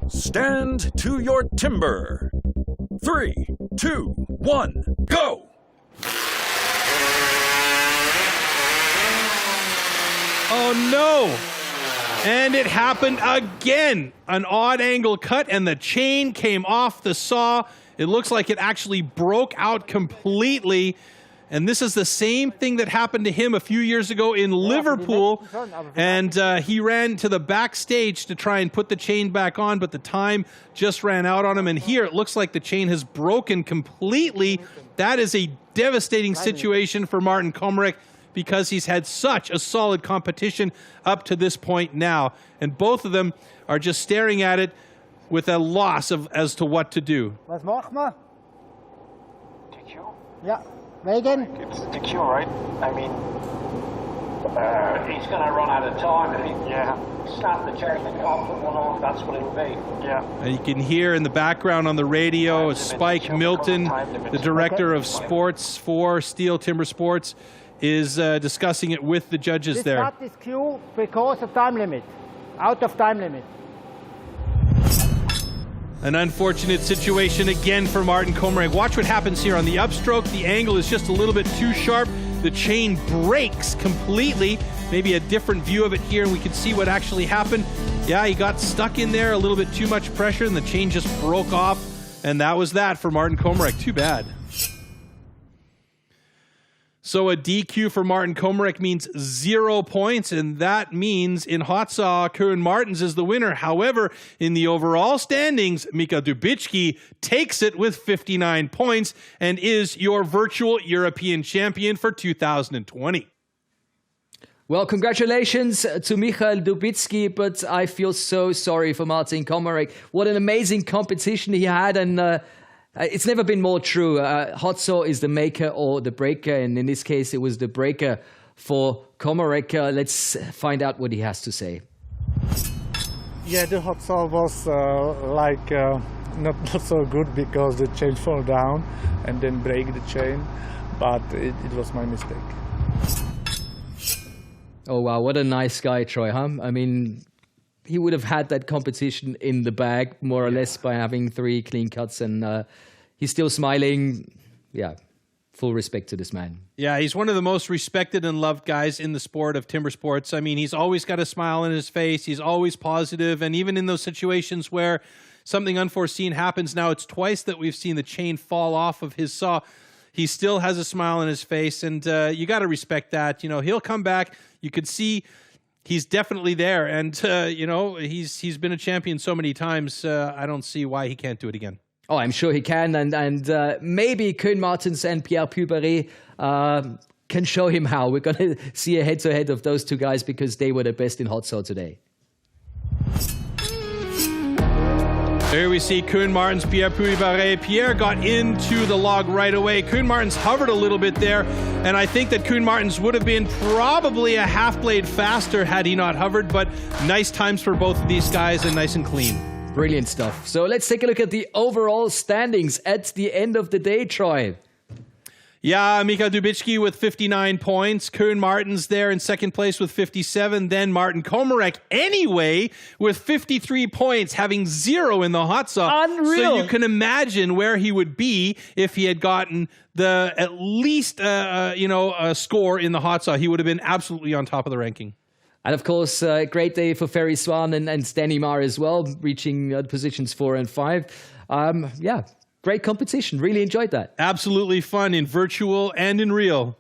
Stand to your timber. 3, 2, 1, go! Oh no! And it happened again. An odd angle cut, and the chain came off the saw. It looks like it actually broke out completely. And this is the same thing that happened to him a few years ago in Liverpool. And he ran to the backstage to try and put the chain back on, but the time just ran out on him. And here it looks like the chain has broken completely. That is a devastating situation for Martin Komarek, because he's had such a solid competition up to this point now. And both of them are just staring at it with a loss as to what to do. Was macht man? DQ? Yeah. Wegen? It's DQ, right? I mean, he's going to run out of time. And snap the chain and can't put one on. That's what it'll be. Yeah. And you can hear in the background on the radio Spike Milton, the director of sports for STIHL Timbersports, is discussing it with the judges there. This cut is Q because of time limit. Out of time limit. An unfortunate situation again for Martin Komarek. Watch what happens here on the upstroke. The angle is just a little bit too sharp. The chain breaks completely. Maybe a different view of it here, and we can see what actually happened. Yeah, he got stuck in there, a little bit too much pressure, and the chain just broke off. And that was that for Martin Komarek. Too bad. So a DQ for Martin Komarek means 0 points, and that means in hot saw, Koen Martens is the winner. However, in the overall standings, Mika Dubicki takes it with 59 points and is your virtual European champion for 2020. Well, congratulations to Michael Dubicki, but I feel so sorry for Martin Komarek. What an amazing competition he had, and it's never been more true. Hot saw is the maker or the breaker, and in this case, it was the breaker for Komarek. Let's find out what he has to say. Yeah, the hot saw was not so good because the chain fell down and then break the chain, but it was my mistake. Oh wow, what a nice guy, Troy, huh? I mean, he would have had that competition in the bag, more or less, by having 3 clean cuts, and he's still smiling. Yeah, full respect to this man. Yeah, he's one of the most respected and loved guys in the sport of timber sports. I mean, he's always got a smile on his face. He's always positive, and even in those situations where something unforeseen happens, now it's twice that we've seen the chain fall off of his saw, he still has a smile on his face, and you got to respect that. You know, he'll come back. You could see he's definitely there, and you know, he's been a champion so many times. I don't see why he can't do it again. Oh, I'm sure he can, and maybe Koen Martens and Pierre Puberé can show him how. We're going to see a head-to-head of those two guys because they were the best in hot saw today. Here we see Koen Martens, Pierre Puberé. Pierre got into the log right away. Koen Martens hovered a little bit there, and I think that Koen Martens would have been probably a half blade faster had he not hovered, but nice times for both of these guys and nice and clean. Brilliant stuff. So let's take a look at the overall standings at the end of the day, Troy. Yeah, Michal Dubicki with 59 points. Koen Martens there in second place with 57. Then Martin Komarek anyway with 53 points, having 0 in the hot saw. Unreal. So you can imagine where he would be if he had gotten the at least a score in the hot saw. He would have been absolutely on top of the ranking. And of course, great day for Ferry Swan and Stanley Marr as well, reaching positions 4 and 5. Yeah. Great competition. Really enjoyed that. Absolutely fun in virtual and in real.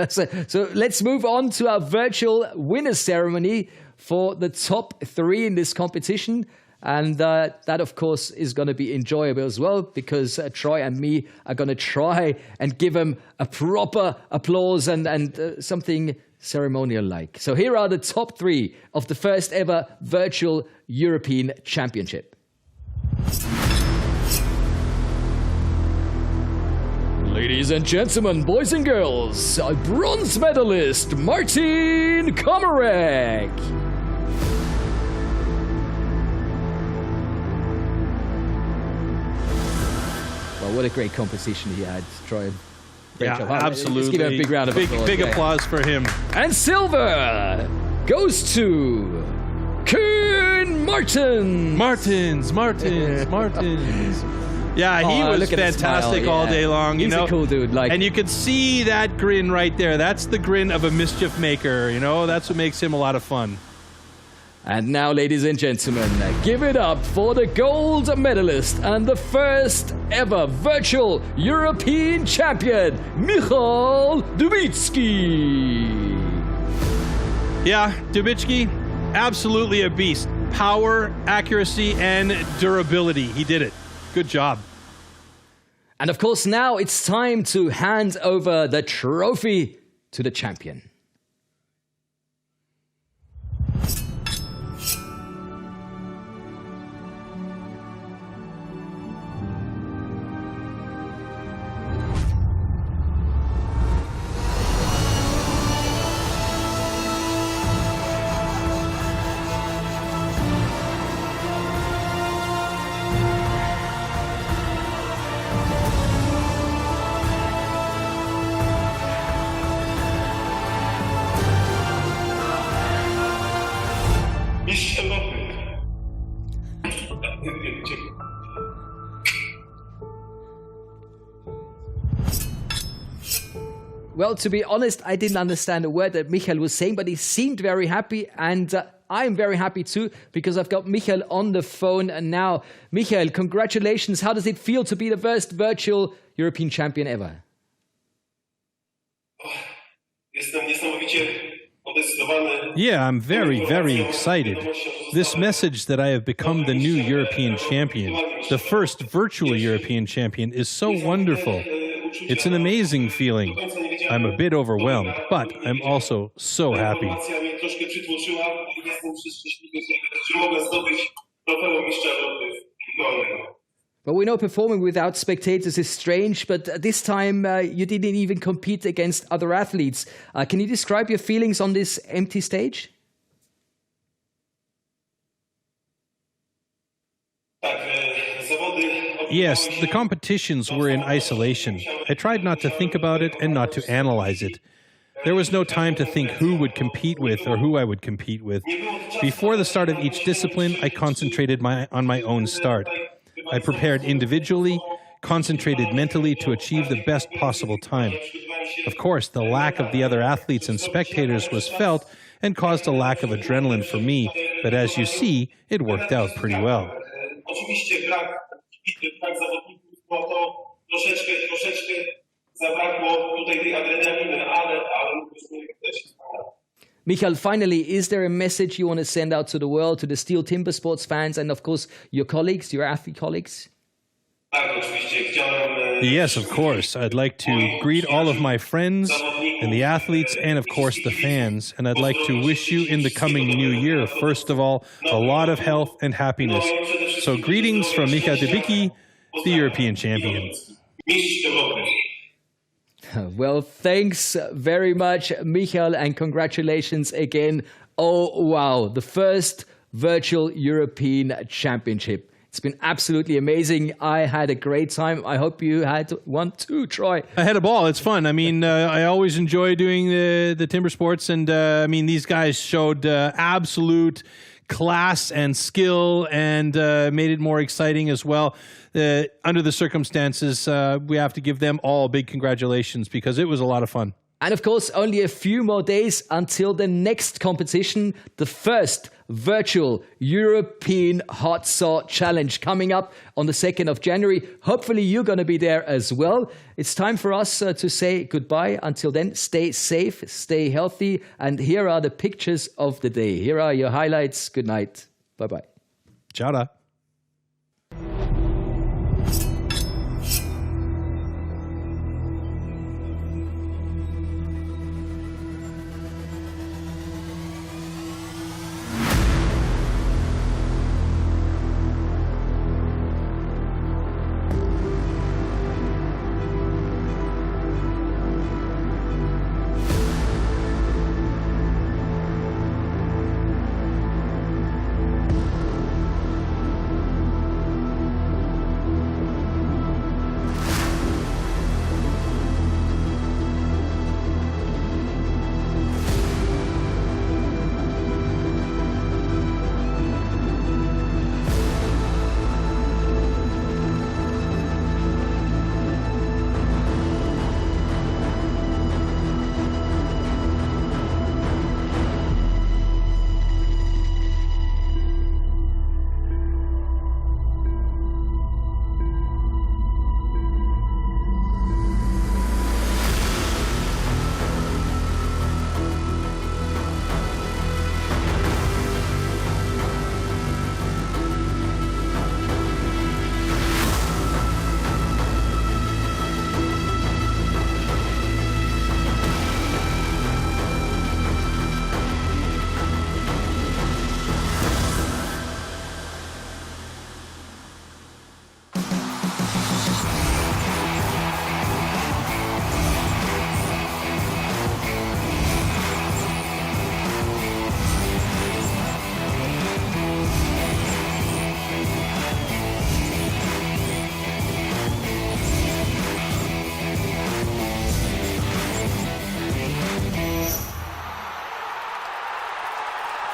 So let's move on to our virtual winner ceremony for the top 3 in this competition. And that, of course, is going to be enjoyable as well, because Troy and me are going to try and give him a proper applause and something ceremonial-like. So here are the top 3 of the first ever virtual European Championship. Ladies and gentlemen, boys and girls, bronze medalist Martin Komarek. Well, what a great competition he had, Troy. Great job. Absolutely. Let's give him a big round of applause. Big applause for him. And silver goes to Koen Martens. Martins. Yeah, he was fantastic all day long. He's a cool dude. And you could see that grin right there. That's the grin of a mischief maker. That's what makes him a lot of fun. And now, ladies and gentlemen, give it up for the gold medalist and the first ever virtual European champion, Michal Dubicki. Yeah, Dubicki, absolutely a beast. Power, accuracy, and durability. He did it. Good job. And of course, now it's time to hand over the trophy to the champion. Well, to be honest, I didn't understand a word that Michal was saying, but he seemed very happy, and I'm very happy too, because I've got Michal on the phone now. Michal, congratulations. How does it feel to be the first virtual European champion ever? Yeah, I'm very, very excited. This message that I have become the new European champion, the first virtual European champion, is so wonderful. It's an amazing feeling. I'm a bit overwhelmed, but I'm also so happy. Well, we know performing without spectators is strange, but this time you didn't even compete against other athletes. Can you describe your feelings on this empty stage? Yes, the competitions were in isolation. I tried not to think about it and not to analyze it. There was no time to think who would compete with or who I would compete with. Before the start of each discipline, I concentrated on my own start. I prepared individually, concentrated mentally to achieve the best possible time. Of course, the lack of the other athletes and spectators was felt and caused a lack of adrenaline for me, but as you see, it worked out pretty well. Michal, finally, is there a message you want to send out to the world, to the STIHL Timbersports fans, and of course your colleagues, your athlete colleagues? Yes, of course. I'd like to greet all of my friends and the athletes and, of course, the fans. And I'd like to wish you in the coming new year, first of all, a lot of health and happiness. So greetings from Michal Dubicki, the European champion. Well, thanks very much, Michal, and congratulations again. Oh, wow, the first virtual European championship. It's been absolutely amazing. I had a great time. I hope you had one too, Troy. I had a ball. It's fun. I mean, I always enjoy doing the timber sports, and I mean, these guys showed absolute class and skill, and made it more exciting as well. Under the circumstances, we have to give them all big congratulations because it was a lot of fun. And of course, only a few more days until the next competition, the first virtual European Hot Saw Challenge coming up on the 2nd of January. Hopefully you're going to be there as well. It's time for us to say goodbye. Until then, stay safe, stay healthy. And here are the pictures of the day. Here are your highlights. Good night. Bye-bye. Ciao da.